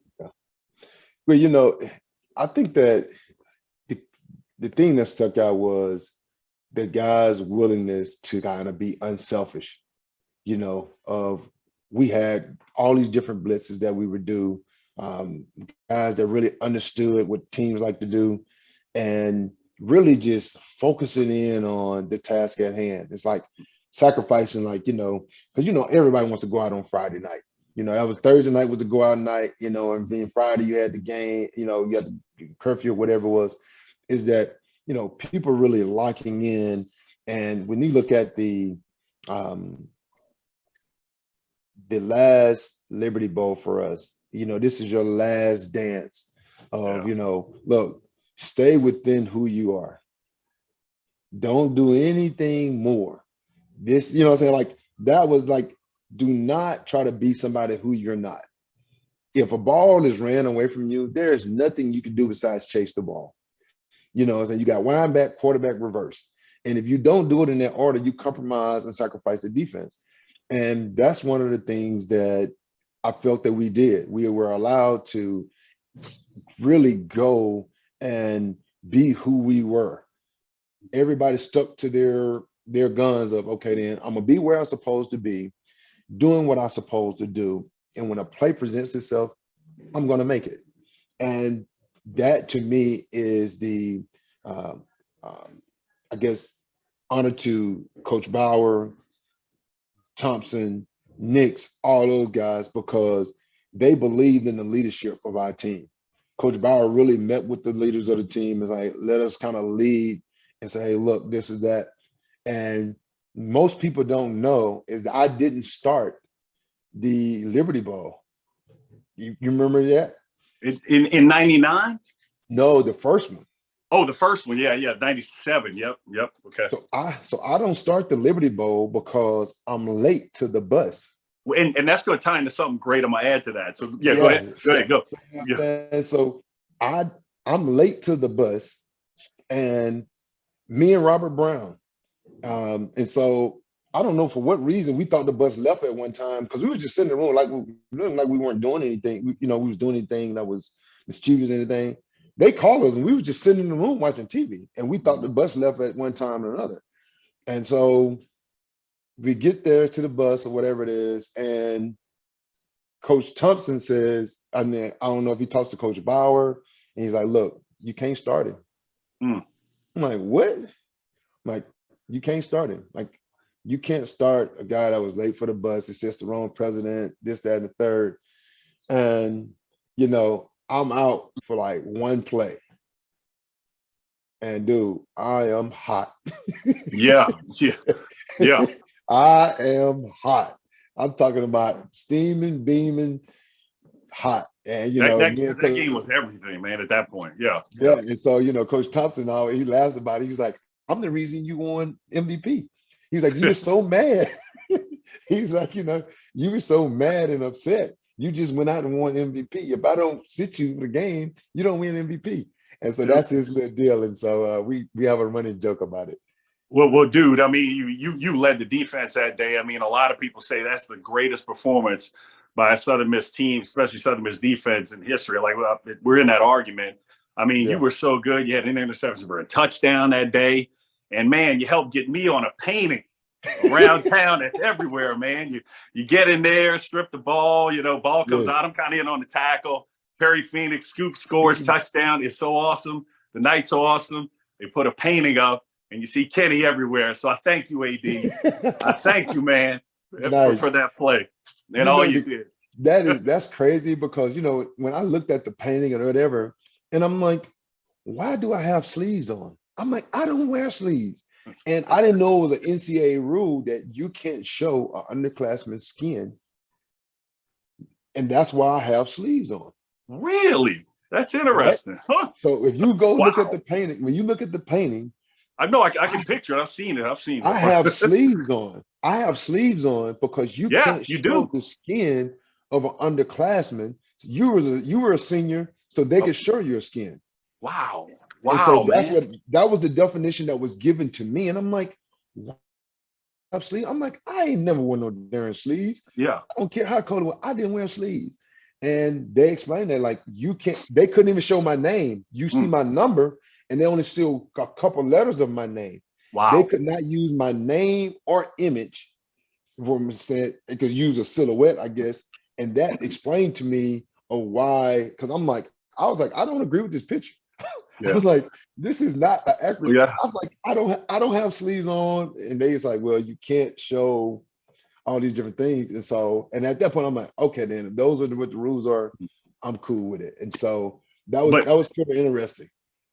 Well, I think that the thing that stuck out was the guys' willingness to kind of be unselfish, we had all these different blitzes that we would do, guys that really understood what teams like to do and really just focusing in on the task at hand. It's like sacrificing, because everybody wants to go out on Friday night. That was Thursday night was the go out night, and being Friday you had the game, you had the curfew, whatever it was, is that, people really locking in. And when you look at the last Liberty Bowl for us, this is your last dance of, look, stay within who you are. Don't do anything more. This, what I'm saying? Like, that was like, do not try to be somebody who you're not. If a ball is ran away from you, there is nothing you can do besides chase the ball. So you got wind back, quarterback, reverse. And if you don't do it in that order, you compromise and sacrifice the defense. And that's one of the things that I felt that we did. We were allowed to really go and be who we were. Everybody stuck to their guns of, okay, then I'm gonna be where I'm supposed to be, doing what I'm supposed to do. And when a play presents itself, I'm gonna make it. And that to me is the, I guess, honor to Coach Bauer, Thompson, Nix, all those guys, because they believed in the leadership of our team. Coach Bauer really met with the leaders of the team and like, let us kind of lead and say, hey, look, this is that. And most people don't know is that I didn't start the Liberty Bowl. You remember that? In 99? No, the first one. Oh, the first one. Yeah. 97. Yep. Okay. So I don't start the Liberty Bowl because I'm late to the bus. And that's going to tie into something great. I'm going to add to that. So yeah, go ahead. Go. So I'm late to the bus, and me and Robert Brown. And so I don't know for what reason we thought the bus left at one time because we were just sitting in the room like we weren't doing anything. We was doing anything that was mischievous or anything. They called us and we were just sitting in the room watching TV, and we thought the bus left at one time or another. And so we get there to the bus or whatever it is, and Coach Thompson says, I mean, I don't know if he talks to Coach Bauer, and he's like, look, you can't start him. I'm like, what? I'm like, you can't start him. Like, you can't start a guy that was late for the bus. It says the wrong president, this, that, and the third. And, you know, I'm out for like one play. And dude, I am hot. Yeah. I am hot. I'm talking about steaming, beaming, hot. And you know, that game was everything, man, at that point. Yeah. And so, you know, Coach Thompson, he laughs about it. He's like, I'm the reason you won MVP. He's like, you were so mad. He's like, you know, you were so mad and upset. You just went out and won MVP. If I don't sit you in the game, you don't win MVP. And so that's his little deal. And so we have a running joke about it. Well, dude, I mean, you led the defense that day. I mean, a lot of people say that's the greatest performance by a Southern Miss team, especially Southern Miss defense in history. Like, we're in that argument. I mean, you were so good. You had an interception for a touchdown that day. And, man, you helped get me on a painting around town that's everywhere, man. You get in there, strip the ball, you know, ball comes out. I'm kind of in on the tackle. Perry Phoenix scores touchdown. It's so awesome. The night's so awesome. They put a painting up, and you see Kenny everywhere. So I thank you, AD. I thank you, man, for that play and all you did. That's crazy because, you know, when I looked at the painting or whatever, and I'm like, why do I have sleeves on? I'm like, I don't wear sleeves. And I didn't know it was an NCAA rule that you can't show an underclassman's skin. And that's why I have sleeves on. Really? That's interesting. Right? Huh? So if you go look at the painting, when you look at the painting, I know I can picture it. I've seen it. I have sleeves on. I have sleeves on because you can't show the skin of an underclassman. You were a senior, so they could show your skin. Wow. And so that was the definition that was given to me. And I'm like, have sleeves? I'm like, I ain't never worn no darn sleeves. Yeah. I don't care how cold it was. I didn't wear sleeves. And they explained that, like, you can't, they couldn't even show my name. You see my number, and they only see a couple letters of my name. Wow. They could not use my name or image for instead, they could use a silhouette, I guess. And that explained to me why, because I was like, I don't agree with this picture. I was like, this is not an accurate. I was like, I don't have sleeves on. And they was like, well, you can't show all these different things. And so, and at that point, I'm like, okay, then if those are what the rules are, I'm cool with it. And so that was pretty interesting.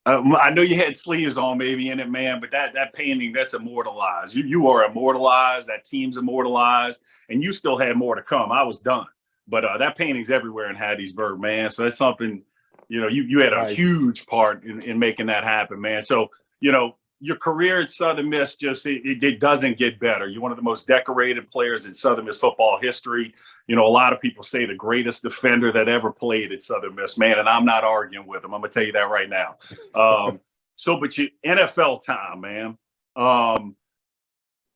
I know you had sleeves on maybe in it, man, but that painting, that's immortalized. You are immortalized. That team's immortalized, and you still had more to come. I was done, but that painting's everywhere in Hattiesburg, man. So that's something, you know, you had a huge part in making that happen, man. So, you know, your career at Southern Miss it doesn't get better. You're one of the most decorated players in Southern Miss football history. You know, a lot of people say the greatest defender that ever played at Southern Miss, man, and I'm not arguing with them. I'm gonna tell you that right now. But your NFL time, man.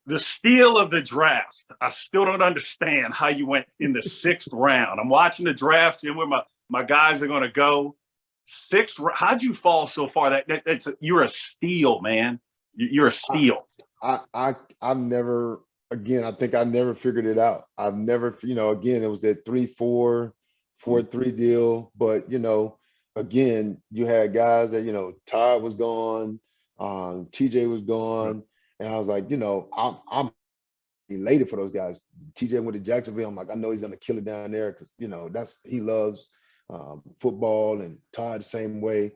The steal of the draft. I still don't understand how you went in the 6th round. I'm watching the draft, seeing where my guys are gonna go. 6th. How'd you fall so far? You're a steal, man. You're a steal. I've never. Again, I think I never figured it out. I've never, you know, again, it was that 3-4, 4-3 deal. But, you know, again, you had guys that, you know, Todd was gone, TJ was gone. And I was like, you know, I'm elated for those guys. TJ went to Jacksonville. I'm like, I know he's going to kill it down there because, you know, he loves football, and Todd the same way.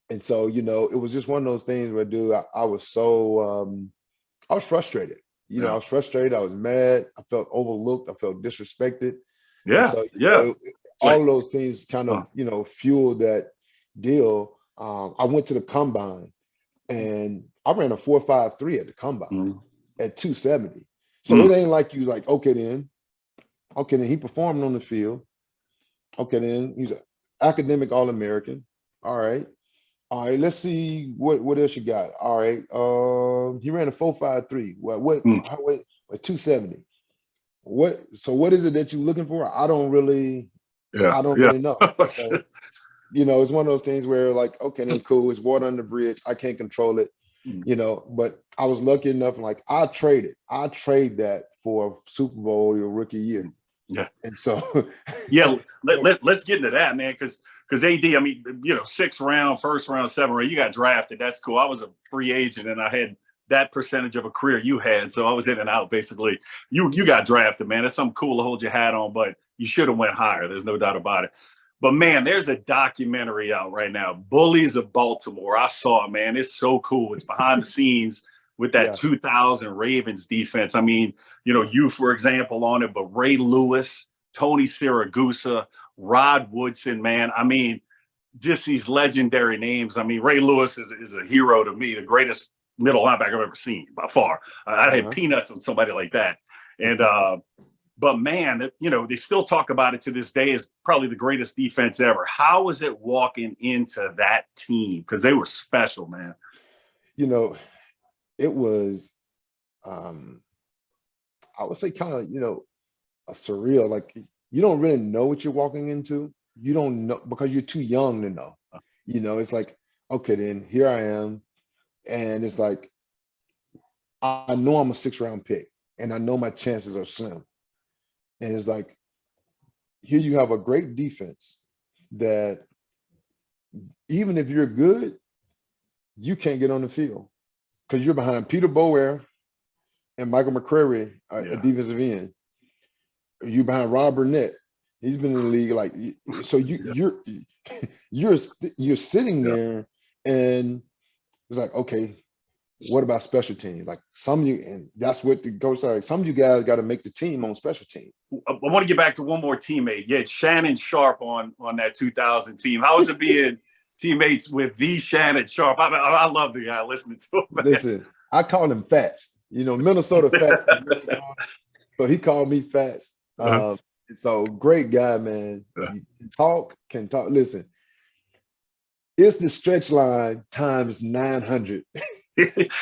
And so, you know, it was just one of those things where, dude, I was so, I was frustrated. You know, I was frustrated. I was mad. I felt overlooked. I felt disrespected. Yeah. So, know, all of those things kind of, you know, fueled that deal. I went to the combine and I ran a 4.53 at the combine at 270. So it ain't like you like, okay, then he performed on the field. Okay, then he's an academic All-American. All right, let's see what else you got. All right, he ran a 4.53. Well, a 270. What is it that you're looking for? I don't really know. So, it's one of those things where like, okay, then cool, it's water under the bridge. I can't control it, but I was lucky enough, like I trade that for Super Bowl your rookie year. Yeah. And so let's get into that, man, because AD, I mean, 6th round, 1st round, 7th round, you got drafted. That's cool. I was a free agent and I had that percentage of a career you had. So I was in and out basically. You got drafted, man. It's something cool to hold your hat on, but you should have went higher. There's no doubt about it. But man, there's a documentary out right now, Bullies of Baltimore. I saw it, man. It's so cool. It's behind the scenes with that 2000 Ravens defense. I mean, you, for example, on it, but Ray Lewis, Tony Siragusa, Rod Woodson, man. I mean, just these legendary names. I mean, Ray Lewis is a hero to me, the greatest middle linebacker I've ever seen by far. I had peanuts on somebody like that. And, but man, they still talk about it to this day as probably the greatest defense ever. How was it walking into that team? Because they were special, man. It was, I would say kind of, a surreal, like you don't really know what you're walking into. You don't know because you're too young to know. It's like, okay, then here I am. And it's like, I know I'm a 6th round pick and I know my chances are slim. And it's like, here you have a great defense that even if you're good, you can't get on the field because you're behind Peter Boer and Michael McCrary at defensive end. You're behind Rob Burnett. He's been in the league like so. You're sitting there, and it's like, okay, what about special teams? Like and that's what the coach said. Some of you guys got to make the team on special teams. I want to get back to one more teammate. Yeah, Shannon Sharp on that 2000 team. How was it being teammates with the Shannon Sharp? I love the guy listening to him. Man. Listen, I call him Fats. Minnesota Fats. So he called me Fats. So great guy, man. Can talk. Listen, it's the stretch line times 900.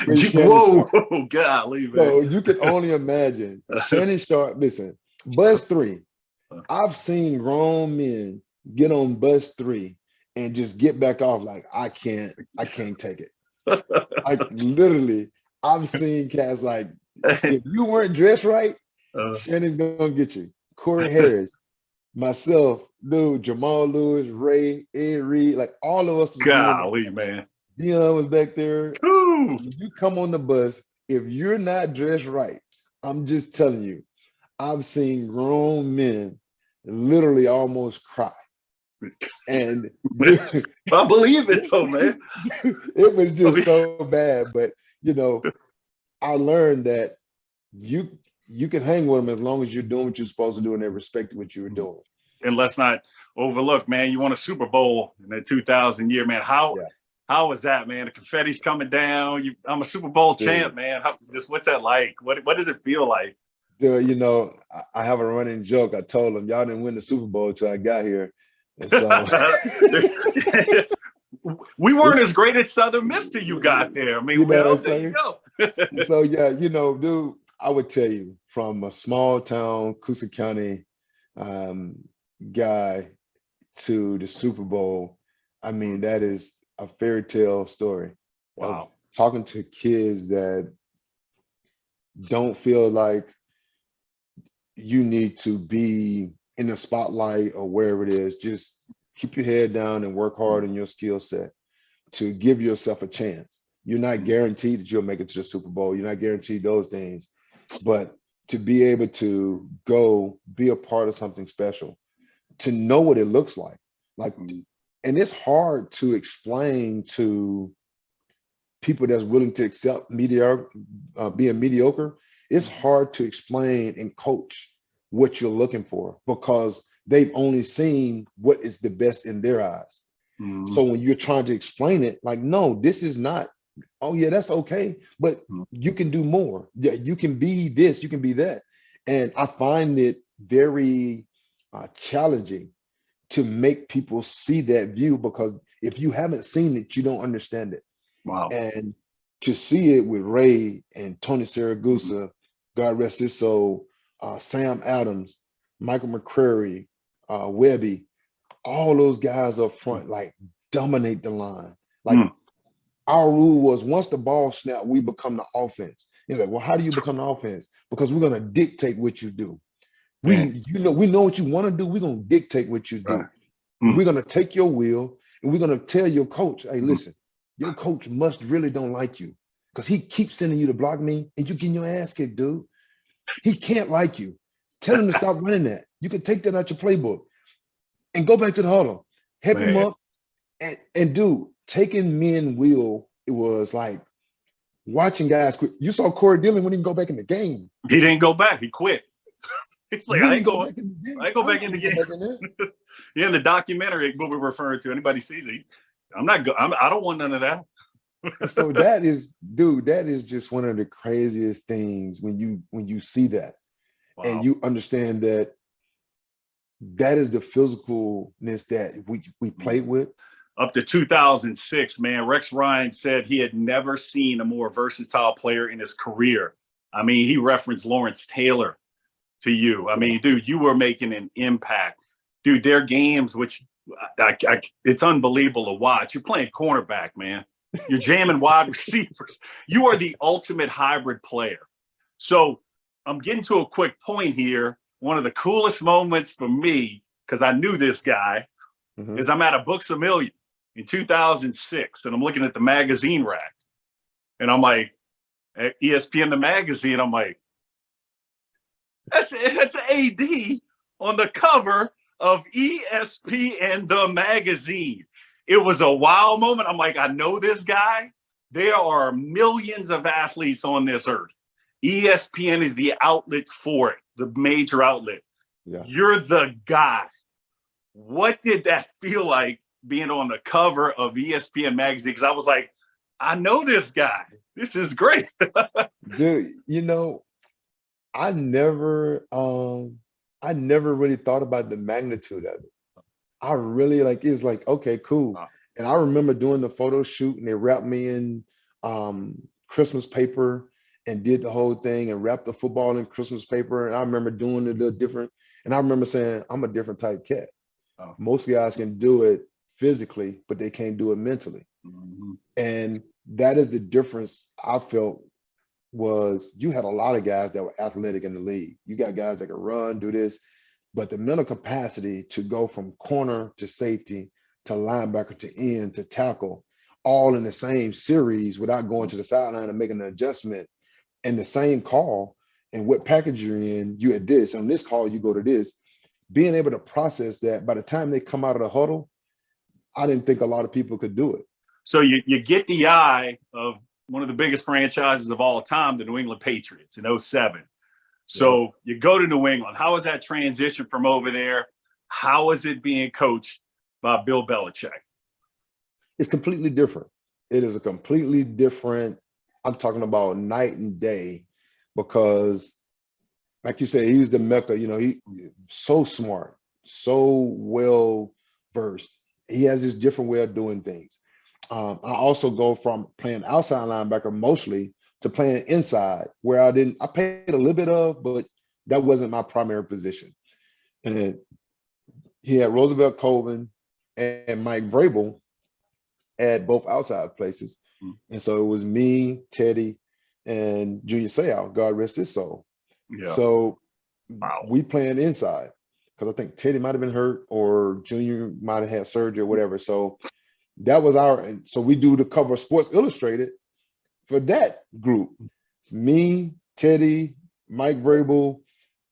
Whoa, golly, man. So you can only imagine. Shannon Sharp, listen, bus 3. I've seen grown men get on bus 3 and just get back off like, I can't take it. Like literally, I've seen cats like, if you weren't dressed right, Shannon's gonna get you. Corey Harris, myself, dude, Jamal Lewis, Ray, Ed Reed, like all of us. Golly, man. Dion was back there. Ooh. When you come on the bus, if you're not dressed right, I'm just telling you, I've seen grown men literally almost cry. And I believe it though, man. It was just so bad. But I learned that you can hang with them as long as you're doing what you're supposed to do and they respect what you were doing. And let's not overlook, man, you won a Super Bowl in that 2000 year, man. How was that, man? The confetti's coming down. I'm a Super Bowl champ, man. What's that like? What does it feel like? Dude, I have a running joke. I told them, y'all didn't win the Super Bowl until I got here. And so we weren't as great at Southern Miss till you got there. I mean, there you go. So yeah, dude, I would tell you, from a small town, Coosa County guy to the Super Bowl, I mean, that is a fairy tale story. Wow. Talking to kids that don't feel like you need to be in the spotlight or wherever it is. Just keep your head down and work hard in your skill set to give yourself a chance. You're not guaranteed that you'll make it to the Super Bowl. You're not guaranteed those things, but to be able to go be a part of something special, to know what it looks like. And it's hard to explain to people that's willing to accept being mediocre. It's hard to explain and coach what you're looking for because they've only seen what is the best in their eyes. So when you're trying to explain it, like, no, this is not, oh yeah, that's okay, but you can do more. Yeah, you can be this, you can be that. And I find it very challenging to make people see that view, because if you haven't seen it, you don't understand it. Wow. And to see it with Ray and Tony Siragusa God rest his soul, Sam Adams, Michael McCrary, Webby, all those guys up front, like dominate the line. Like Mm. our rule was once the ball snapped, we become the offense. He's like, well, how do you become the offense? Because we're gonna dictate what you do. Man. We know what you want to do. We're gonna dictate what you Right. do. And Mm. we're gonna take your will and we're gonna tell your coach, hey, Mm. listen, your coach must really don't like you because he keeps sending you to block me and you getting your ass kicked, dude. He can't like you. Tell him to stop running that. You can take that out your playbook and go back to the huddle. Help him Man. up. And dude, taking men will, it was like watching guys quit. You saw Corey Dillon when he can go back in the game. He didn't go back. He quit. It's He like I didn't ain't go going. back in the game. I ain't go I back ain't in the gonna game. go back in there. Yeah, in the documentary, what we're referring to. Anybody sees it, I'm not. I don't want none of that. And so that is, dude, that is just one of the craziest things when you see that and Wow. you understand that that is the physicalness that we played with. Up to 2006, man, Rex Ryan said he had never seen a more versatile player in his career. I mean, he referenced Lawrence Taylor to you. I mean, dude, you were making an impact. Dude, their games, which it's unbelievable to watch. You're playing cornerback, man. You're jamming wide receivers. You are the ultimate hybrid player. So I'm getting to a quick point here. One of the coolest moments for me, because I knew this guy, Mhm. is I'm at a Books A Million in 2006, and I'm looking at the magazine rack, and I'm like, at ESPN the magazine, I'm like, that's AD on the cover of ESPN the magazine. It was a wow moment. I'm like, I know this guy. There are millions of athletes on this earth. ESPN is the outlet for it, the major outlet. Yeah. You're the guy. What did that feel like being on the cover of ESPN magazine? Because I was like, I know this guy. This is great. Dude, I never really thought about the magnitude of it. I really like it's like, okay, cool. And I remember doing the photo shoot and they wrapped me in Christmas paper and did the whole thing and wrapped the football in Christmas paper. And I remember doing the different, and I remember saying, I'm a different type cat. Oh. Most guys can do it physically, but they can't do it mentally. Mm-hmm. And that is the difference I felt was you had a lot of guys that were athletic in the league. You got guys that could run, do this, but the mental capacity to go from corner to safety to linebacker to end to tackle all in the same series without going to the sideline and making an adjustment and the same call and what package you're in, you at this. On this call, you go to this. Being able to process that by the time they come out of the huddle, I didn't think a lot of people could do it. So you get the eye of one of the biggest franchises of all time, the New England Patriots in 07. So you go to New England. How was that transition from over there? How is it being coached by Bill Belichick? It's completely different. It is a completely different, I'm talking about night and day, because like you said, he was the Mecca, he so smart, so well versed. He has this different way of doing things. I also go from playing outside linebacker mostly to playing inside, where I played a little bit of, but that wasn't my primary position. And he had Roosevelt Colvin and Mike Vrabel at both outside places. And so it was me, Teddy, and Junior Seau, God rest his soul. Yeah. So we playing inside because I think Teddy might have been hurt or Junior might have had surgery or whatever. So that was so we do the cover of Sports Illustrated for that group. It's me, Teddy, Mike Vrabel,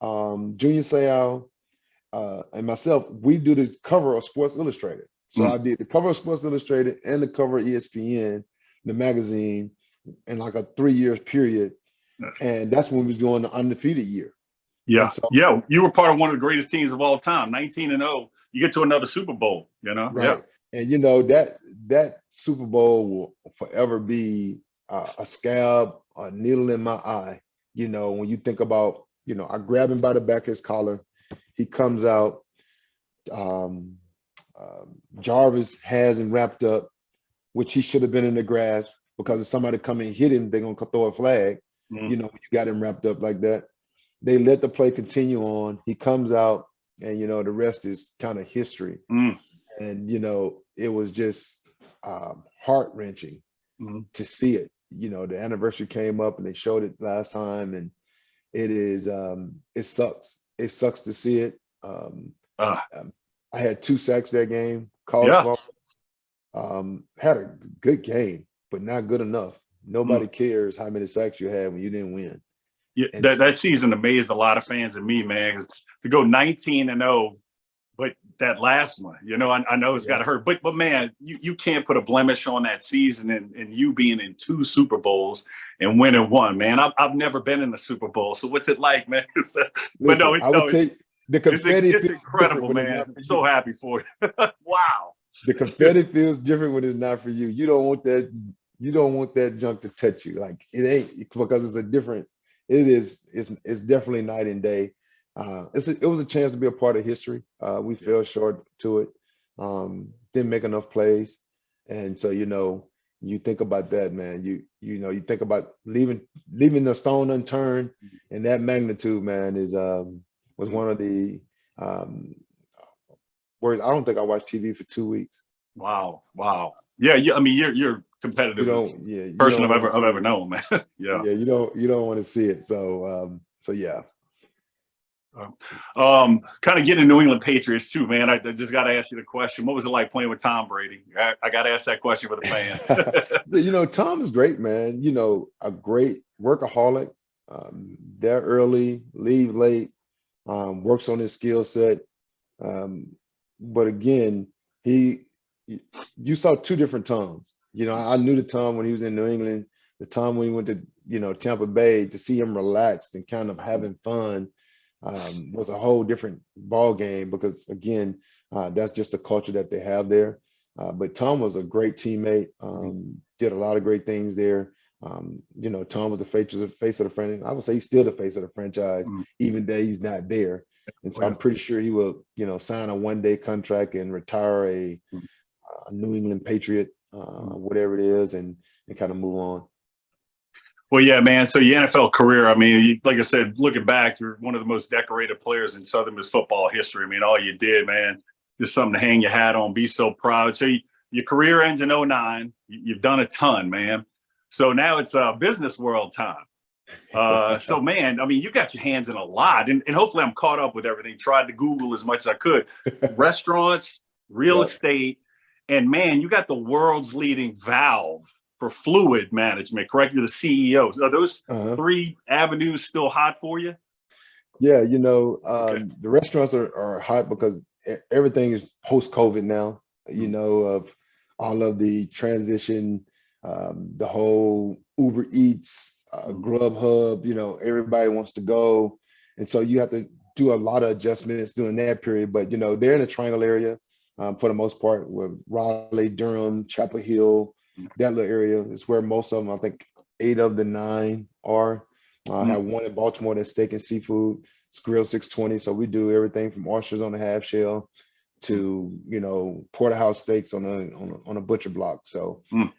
Junior Seau, and myself. We do the cover of Sports Illustrated. So I did the cover of Sports Illustrated and the cover of ESPN, the magazine, in like a 3-year period. And that's when we was doing the undefeated year. Yeah. So, yeah. You were part of one of the greatest teams of all time, 19-0. You get to another Super Bowl, Right. Yeah. And that Super Bowl will forever be a scab, a needle in my eye. When you think about, I grab him by the back of his collar. He comes out. Jarvis has him wrapped up, which he should have been in the grass because if somebody come and hit him, they're going to throw a flag. Mm. you know, when you got him wrapped up like that. They let the play continue on. He comes out, and, you know, the rest is kind of history. Mm. And, you know, it was just heart-wrenching Mm. to see it. You know, the anniversary came up and they showed it last time, and it is it sucks. It sucks to see it. Uh, I had 2 sacks that game. College yeah. football had a good game, but not good enough. Mm. Nobody cares how many sacks you had when you didn't win. Yeah, And that season amazed a lot of fans and me, man. 'Cause to go 19-0, but that last one, you know, I know it's got yeah, to hurt, but man, you can't put a blemish on that season, and you being in 2 Super Bowls and winning one, man. I've never been in the Super Bowl, so what's it like, man? But listen, no, I would take the confetti it's feels different incredible, when it's man. not for I'm you. so happy for you. Wow. The confetti feels different when it's not for you. You don't want that. You don't want that junk to touch you. Like, it ain't, because it's a different. It is. It's definitely night and day. It was a chance to be a part of history. We fell short to it. Didn't make enough plays, and so, you know, you think about that, man. You know, you think about leaving the stone unturned, and that magnitude, man, is was one of the um, words. I don't think I watched TV for 2 weeks. Wow. Wow. Yeah. Yeah. I mean, you're You competitive as don't, yeah, you person don't want to I've see ever it. known, man. Yeah. Yeah, you don't want to see it. So yeah. Kind of getting New England Patriots too, man. I just got to ask you the question: what was it like playing with Tom Brady? I got to ask that question for the fans. You know, Tom is great, man. You know, a great workaholic. There early, leave late, works on his skill set. But again, he, you saw 2 different Toms. You know, I knew the Tom when he was in New England, the Tom when he went to, you know, Tampa Bay. To see him relaxed and kind of having fun was a whole different ball game, because again, that's just the culture that they have there. But Tom was a great teammate. Did a lot of great things there. You know, Tom was the face of the franchise. I would say he's still the face of the franchise, Mm. even though he's not there. And Oh, so yeah. I'm pretty sure he will, you know, sign a 1-day contract and retire a New England Patriot, whatever it is, and kind of move on. Well, yeah, man. So your NFL career, I mean, like I said, looking back, you're one of the most decorated players in Southern Miss football history. I mean, all you did, man, just something to hang your hat on, be so proud. So your career ends in 09. You've done a ton, man. So now it's business world time. So, man, I mean, you got your hands in a lot, and hopefully I'm caught up with everything. Tried to Google as much as I could. Restaurants, real Yep. estate, and man, you got the world's leading valve for fluid management, correct? You're the CEO. Are those Uh-huh. 3 avenues still hot for you? Yeah, you know, Okay. the restaurants are hot because everything is post-COVID now, you Mm. know, of all of the transition, the whole Uber Eats, Mm. Grubhub, you know, everybody wants to go. And so you have to do a lot of adjustments during that period. But, you know, they're in the Triangle area for the most part, with Raleigh, Durham, Chapel Hill, that little area is where most of them, I think 8 of the 9 are. I Mm. have one in Baltimore that's steak and seafood. It's Grill 620. So we do everything from oysters on the half shell to, you know, porterhouse steaks on a butcher block. So, Mm.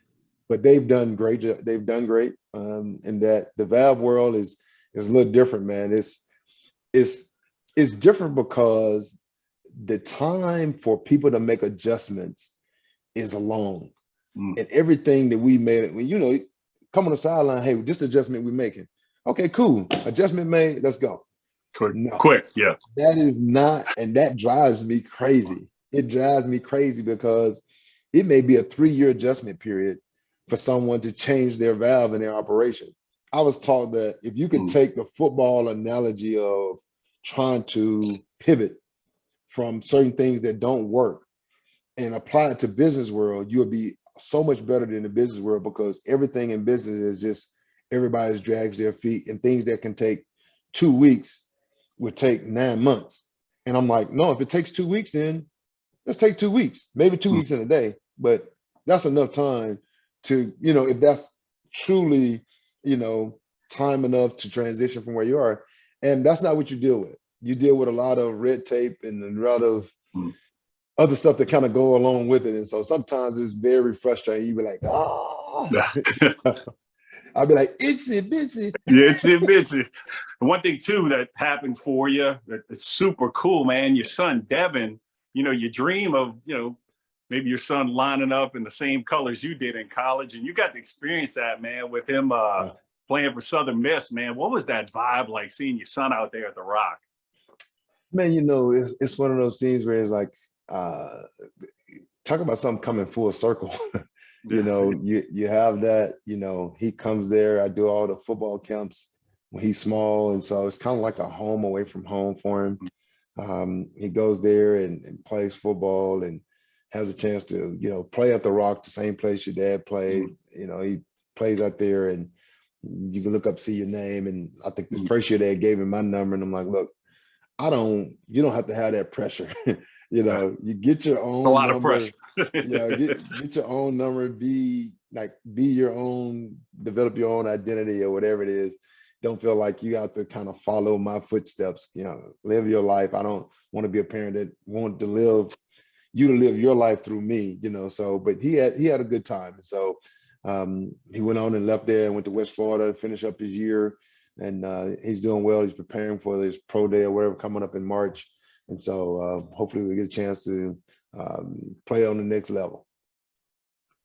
but they've done great. They've done great. In that the valve world is a little different, man. It's it's different because the time for people to make adjustments is long, Mm. and everything that we made, you know, come on the sideline. Hey, this adjustment we're making. Okay, cool. Adjustment made. Let's go. Quick, No, quick, yeah. that is not, and that drives me crazy. It drives me crazy because it may be a 3-year adjustment period for someone to change their valve in their operation. I was taught that if you could Mm. take the football analogy of trying to pivot from certain things that don't work and apply it to business world, you'll be so much better than the business world, because everything in business is just everybody's drags their feet, and things that can take 2 weeks would take 9 months. And I'm like, no, if it takes 2 weeks, then let's take 2 weeks, maybe two Mm. weeks in a day, but that's enough time to, you know, if that's truly, you know, time enough to transition from where you are. And that's not what you deal with. You deal with a lot of red tape and a lot of Mm. other stuff that kind of go along with it. And so sometimes it's very frustrating. You be like, ah, Yeah. I'll be like, itsy bitsy. Yeah, it's one thing too that happened for you that's super cool, man. Your son Devin, you dream of, maybe your son lining up in the same colors you did in college, and you got to experience that, man, with him playing for Southern Miss, man. What was that vibe like seeing your son out there at the Rock? Man, it's one of those things where it's like, talk about something coming full circle. You have that, he comes there. I do all the football camps when he's small. And so it's kind of like a home away from home for him. He goes there and plays football and has a chance to, play at the Rock, the same place your dad played. He plays out there and you can look up, see your name. And I think the first year they gave him my number and I'm like, look, you don't have to have that pressure. You get your own a lot number, of pressure. get your own number, be your own, develop your own identity or whatever it is. Don't feel like you have to kind of follow my footsteps, live your life. I don't want to be a parent that want to live your life through me, so, but he had a good time. And so he went on and left there and went to West Florida, finish up his year. And he's doing well. He's preparing for his pro day or whatever coming up in March. And so hopefully we get a chance to play on the next level.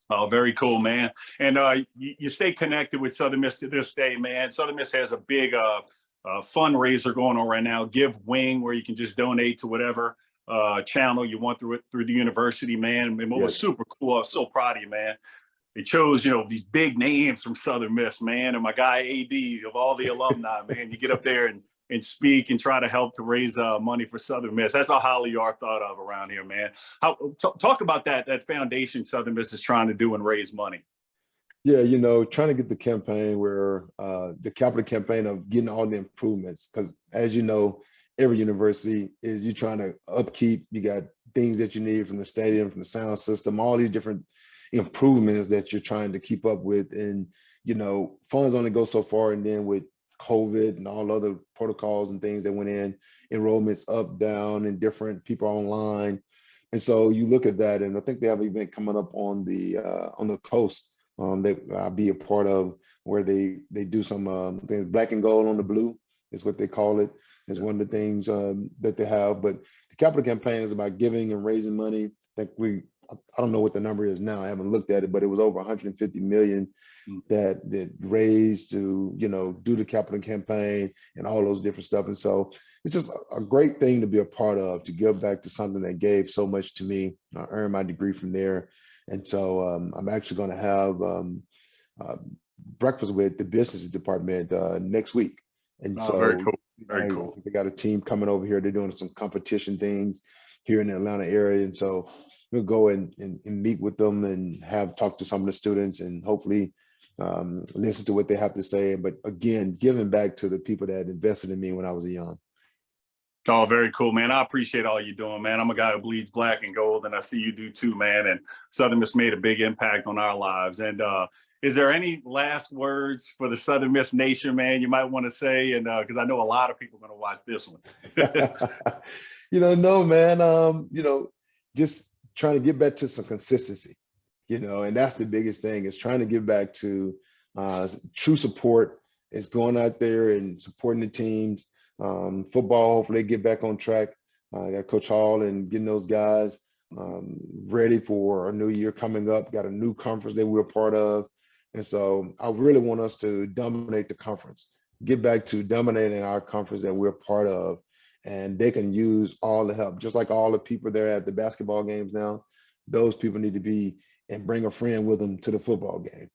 Oh, very cool, man. And you stay connected with Southern Miss to this day, man. Southern Miss has a big fundraiser going on right now, Give Wing, where you can just donate to whatever channel you want through the university, man. And what was super cool, I was so proud of you, man. They chose, these big names from Southern Miss, man. And my guy, AD, of all the alumni, man, you get up there and speak and try to help to raise money for Southern Miss. That's how highly you are thought of around here, man. Talk about that foundation Southern Miss is trying to do and raise money. Yeah, trying to get the campaign where the capital campaign of getting all the improvements, because as you know, every university is you trying to upkeep. You got things that you need from the stadium, from the sound system, all these different improvements that you're trying to keep up with. And funds only go so far, and then with COVID and all other protocols and things that went in, enrollments up, down, and different people online. And so you look at that, and I think they have an event coming up on the coast that I'll be a part of, where they do some black and gold on the blue is what they call it. Is one of the things that they have. But the capital campaign is about giving and raising money. I think I don't know what the number is now. I haven't looked at it, but it was over 150 million that raised to, do the capital campaign and all those different stuff. And so it's just a great thing to be a part of, to give back to something that gave so much to me. I earned my degree from there. And so I'm actually going to have breakfast with the business department next week. And so very cool. Very cool. They got a team coming over here. They're doing some competition things here in the Atlanta area. And so we'll go and meet with them and talk to some of the students and hopefully listen to what they have to say. But again, giving back to the people that invested in me when I was young. Oh, very cool, man. I appreciate all you're doing, man. I'm a guy who bleeds black and gold, and I see you do too, man. And Southern Miss made a big impact on our lives. And is there any last words for the Southern Miss Nation, man, you might want to say? And because I know a lot of people are going to watch this one. No, man. Just trying to get back to some consistency, and that's the biggest thing, is trying to get back to true support. Is going out there and supporting the teams. Football, hopefully they get back on track. I got Coach Hall and getting those guys ready for a new year coming up. Got a new conference that we're a part of. And so I really want us to dominate the conference, get back to dominating our conference that we're a part of. And they can use all the help, just like all the people there at the basketball games now. Those people need to be and bring a friend with them to the football game.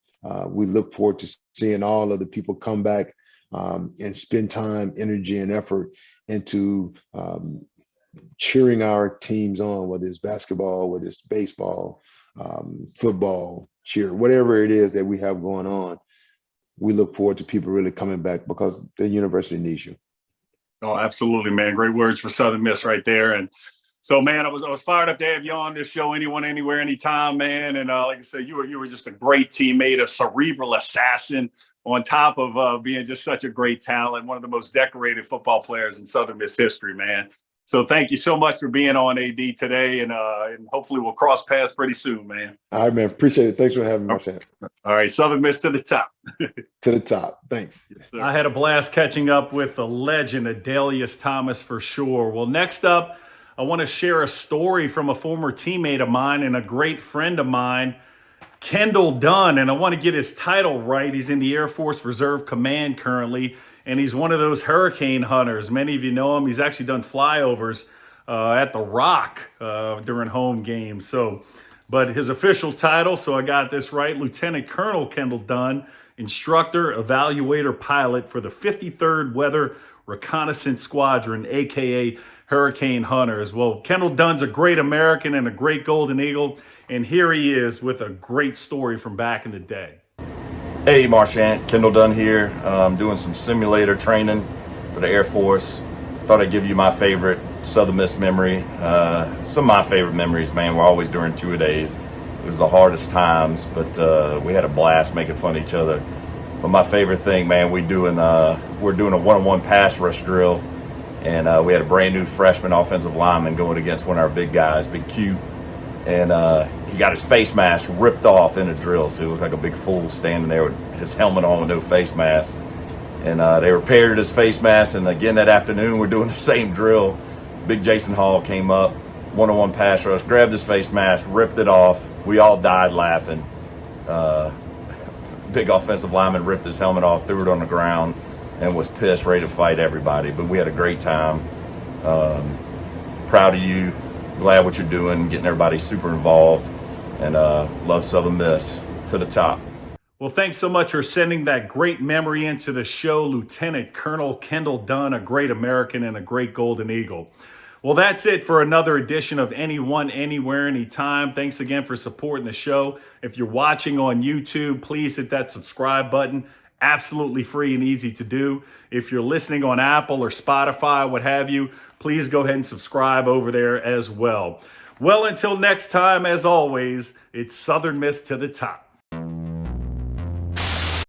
We look forward to seeing all of the people come back and spend time, energy, and effort into cheering our teams on, whether it's basketball, whether it's baseball, football, cheer, whatever it is that we have going on. We look forward to people really coming back because the university needs you. Oh, absolutely, man. Great words for Southern Miss right there. And so, man, I was fired up to have you on this show, anyone, anywhere, anytime, man. And like I said, you were just a great teammate, a cerebral assassin, on top of being just such a great talent, one of the most decorated football players in Southern Miss history, man. So thank you so much for being on AD today, and hopefully we'll cross paths pretty soon, man. All right, man. Appreciate it. Thanks for having me, Marchant. All right, Southern Miss to the top. To the top. Thanks. I had a blast catching up with the legend, Adalius Thomas, for sure. Well, next up, I want to share a story from a former teammate of mine and a great friend of mine, Kendall Dunn, and I want to get his title right. He's in the Air Force Reserve Command currently, and he's one of those hurricane hunters. Many of you know him. He's actually done flyovers at the Rock during home games. But his official title, so I got this right, Lieutenant Colonel Kendall Dunn, instructor, evaluator, pilot for the 53rd Weather Reconnaissance Squadron, aka Hurricane Hunters. Well, Kendall Dunn's a great American and a great Golden Eagle, and here he is with a great story from back in the day. Hey, Marchant, Kendall Dunn here. I'm doing some simulator training for the Air Force. Thought I'd give you my favorite Southern Miss memory. Some of my favorite memories, man, were always during two-a-days. It was the hardest times, but we had a blast making fun of each other. But my favorite thing, man, we're doing a one-on-one pass rush drill, and we had a brand new freshman offensive lineman going against one of our big guys, Big Q, and he got his face mask ripped off in a drill, so he looked like a big fool standing there with his helmet on with no face mask. And they repaired his face mask, and again that afternoon we're doing the same drill. Big Jason Hall came up, one-on-one pass rush, grabbed his face mask, ripped it off. We all died laughing. Big offensive lineman ripped his helmet off, threw it on the ground, and was pissed, ready to fight everybody. But we had a great time. Proud of you. Glad what you're doing, getting everybody super involved, and love Southern Miss to the top. Well, thanks so much for sending that great memory into the show, Lieutenant Colonel Kendall Dunn, a great American and a great Golden Eagle. Well, that's it for another edition of Anyone, Anywhere, Anytime. Thanks again for supporting the show. If you're watching on YouTube, please hit that subscribe button. Absolutely free and easy to do. If you're listening on Apple or Spotify, what have you, please go ahead and subscribe over there as well. Well, until next time, as always, it's Southern Miss to the top.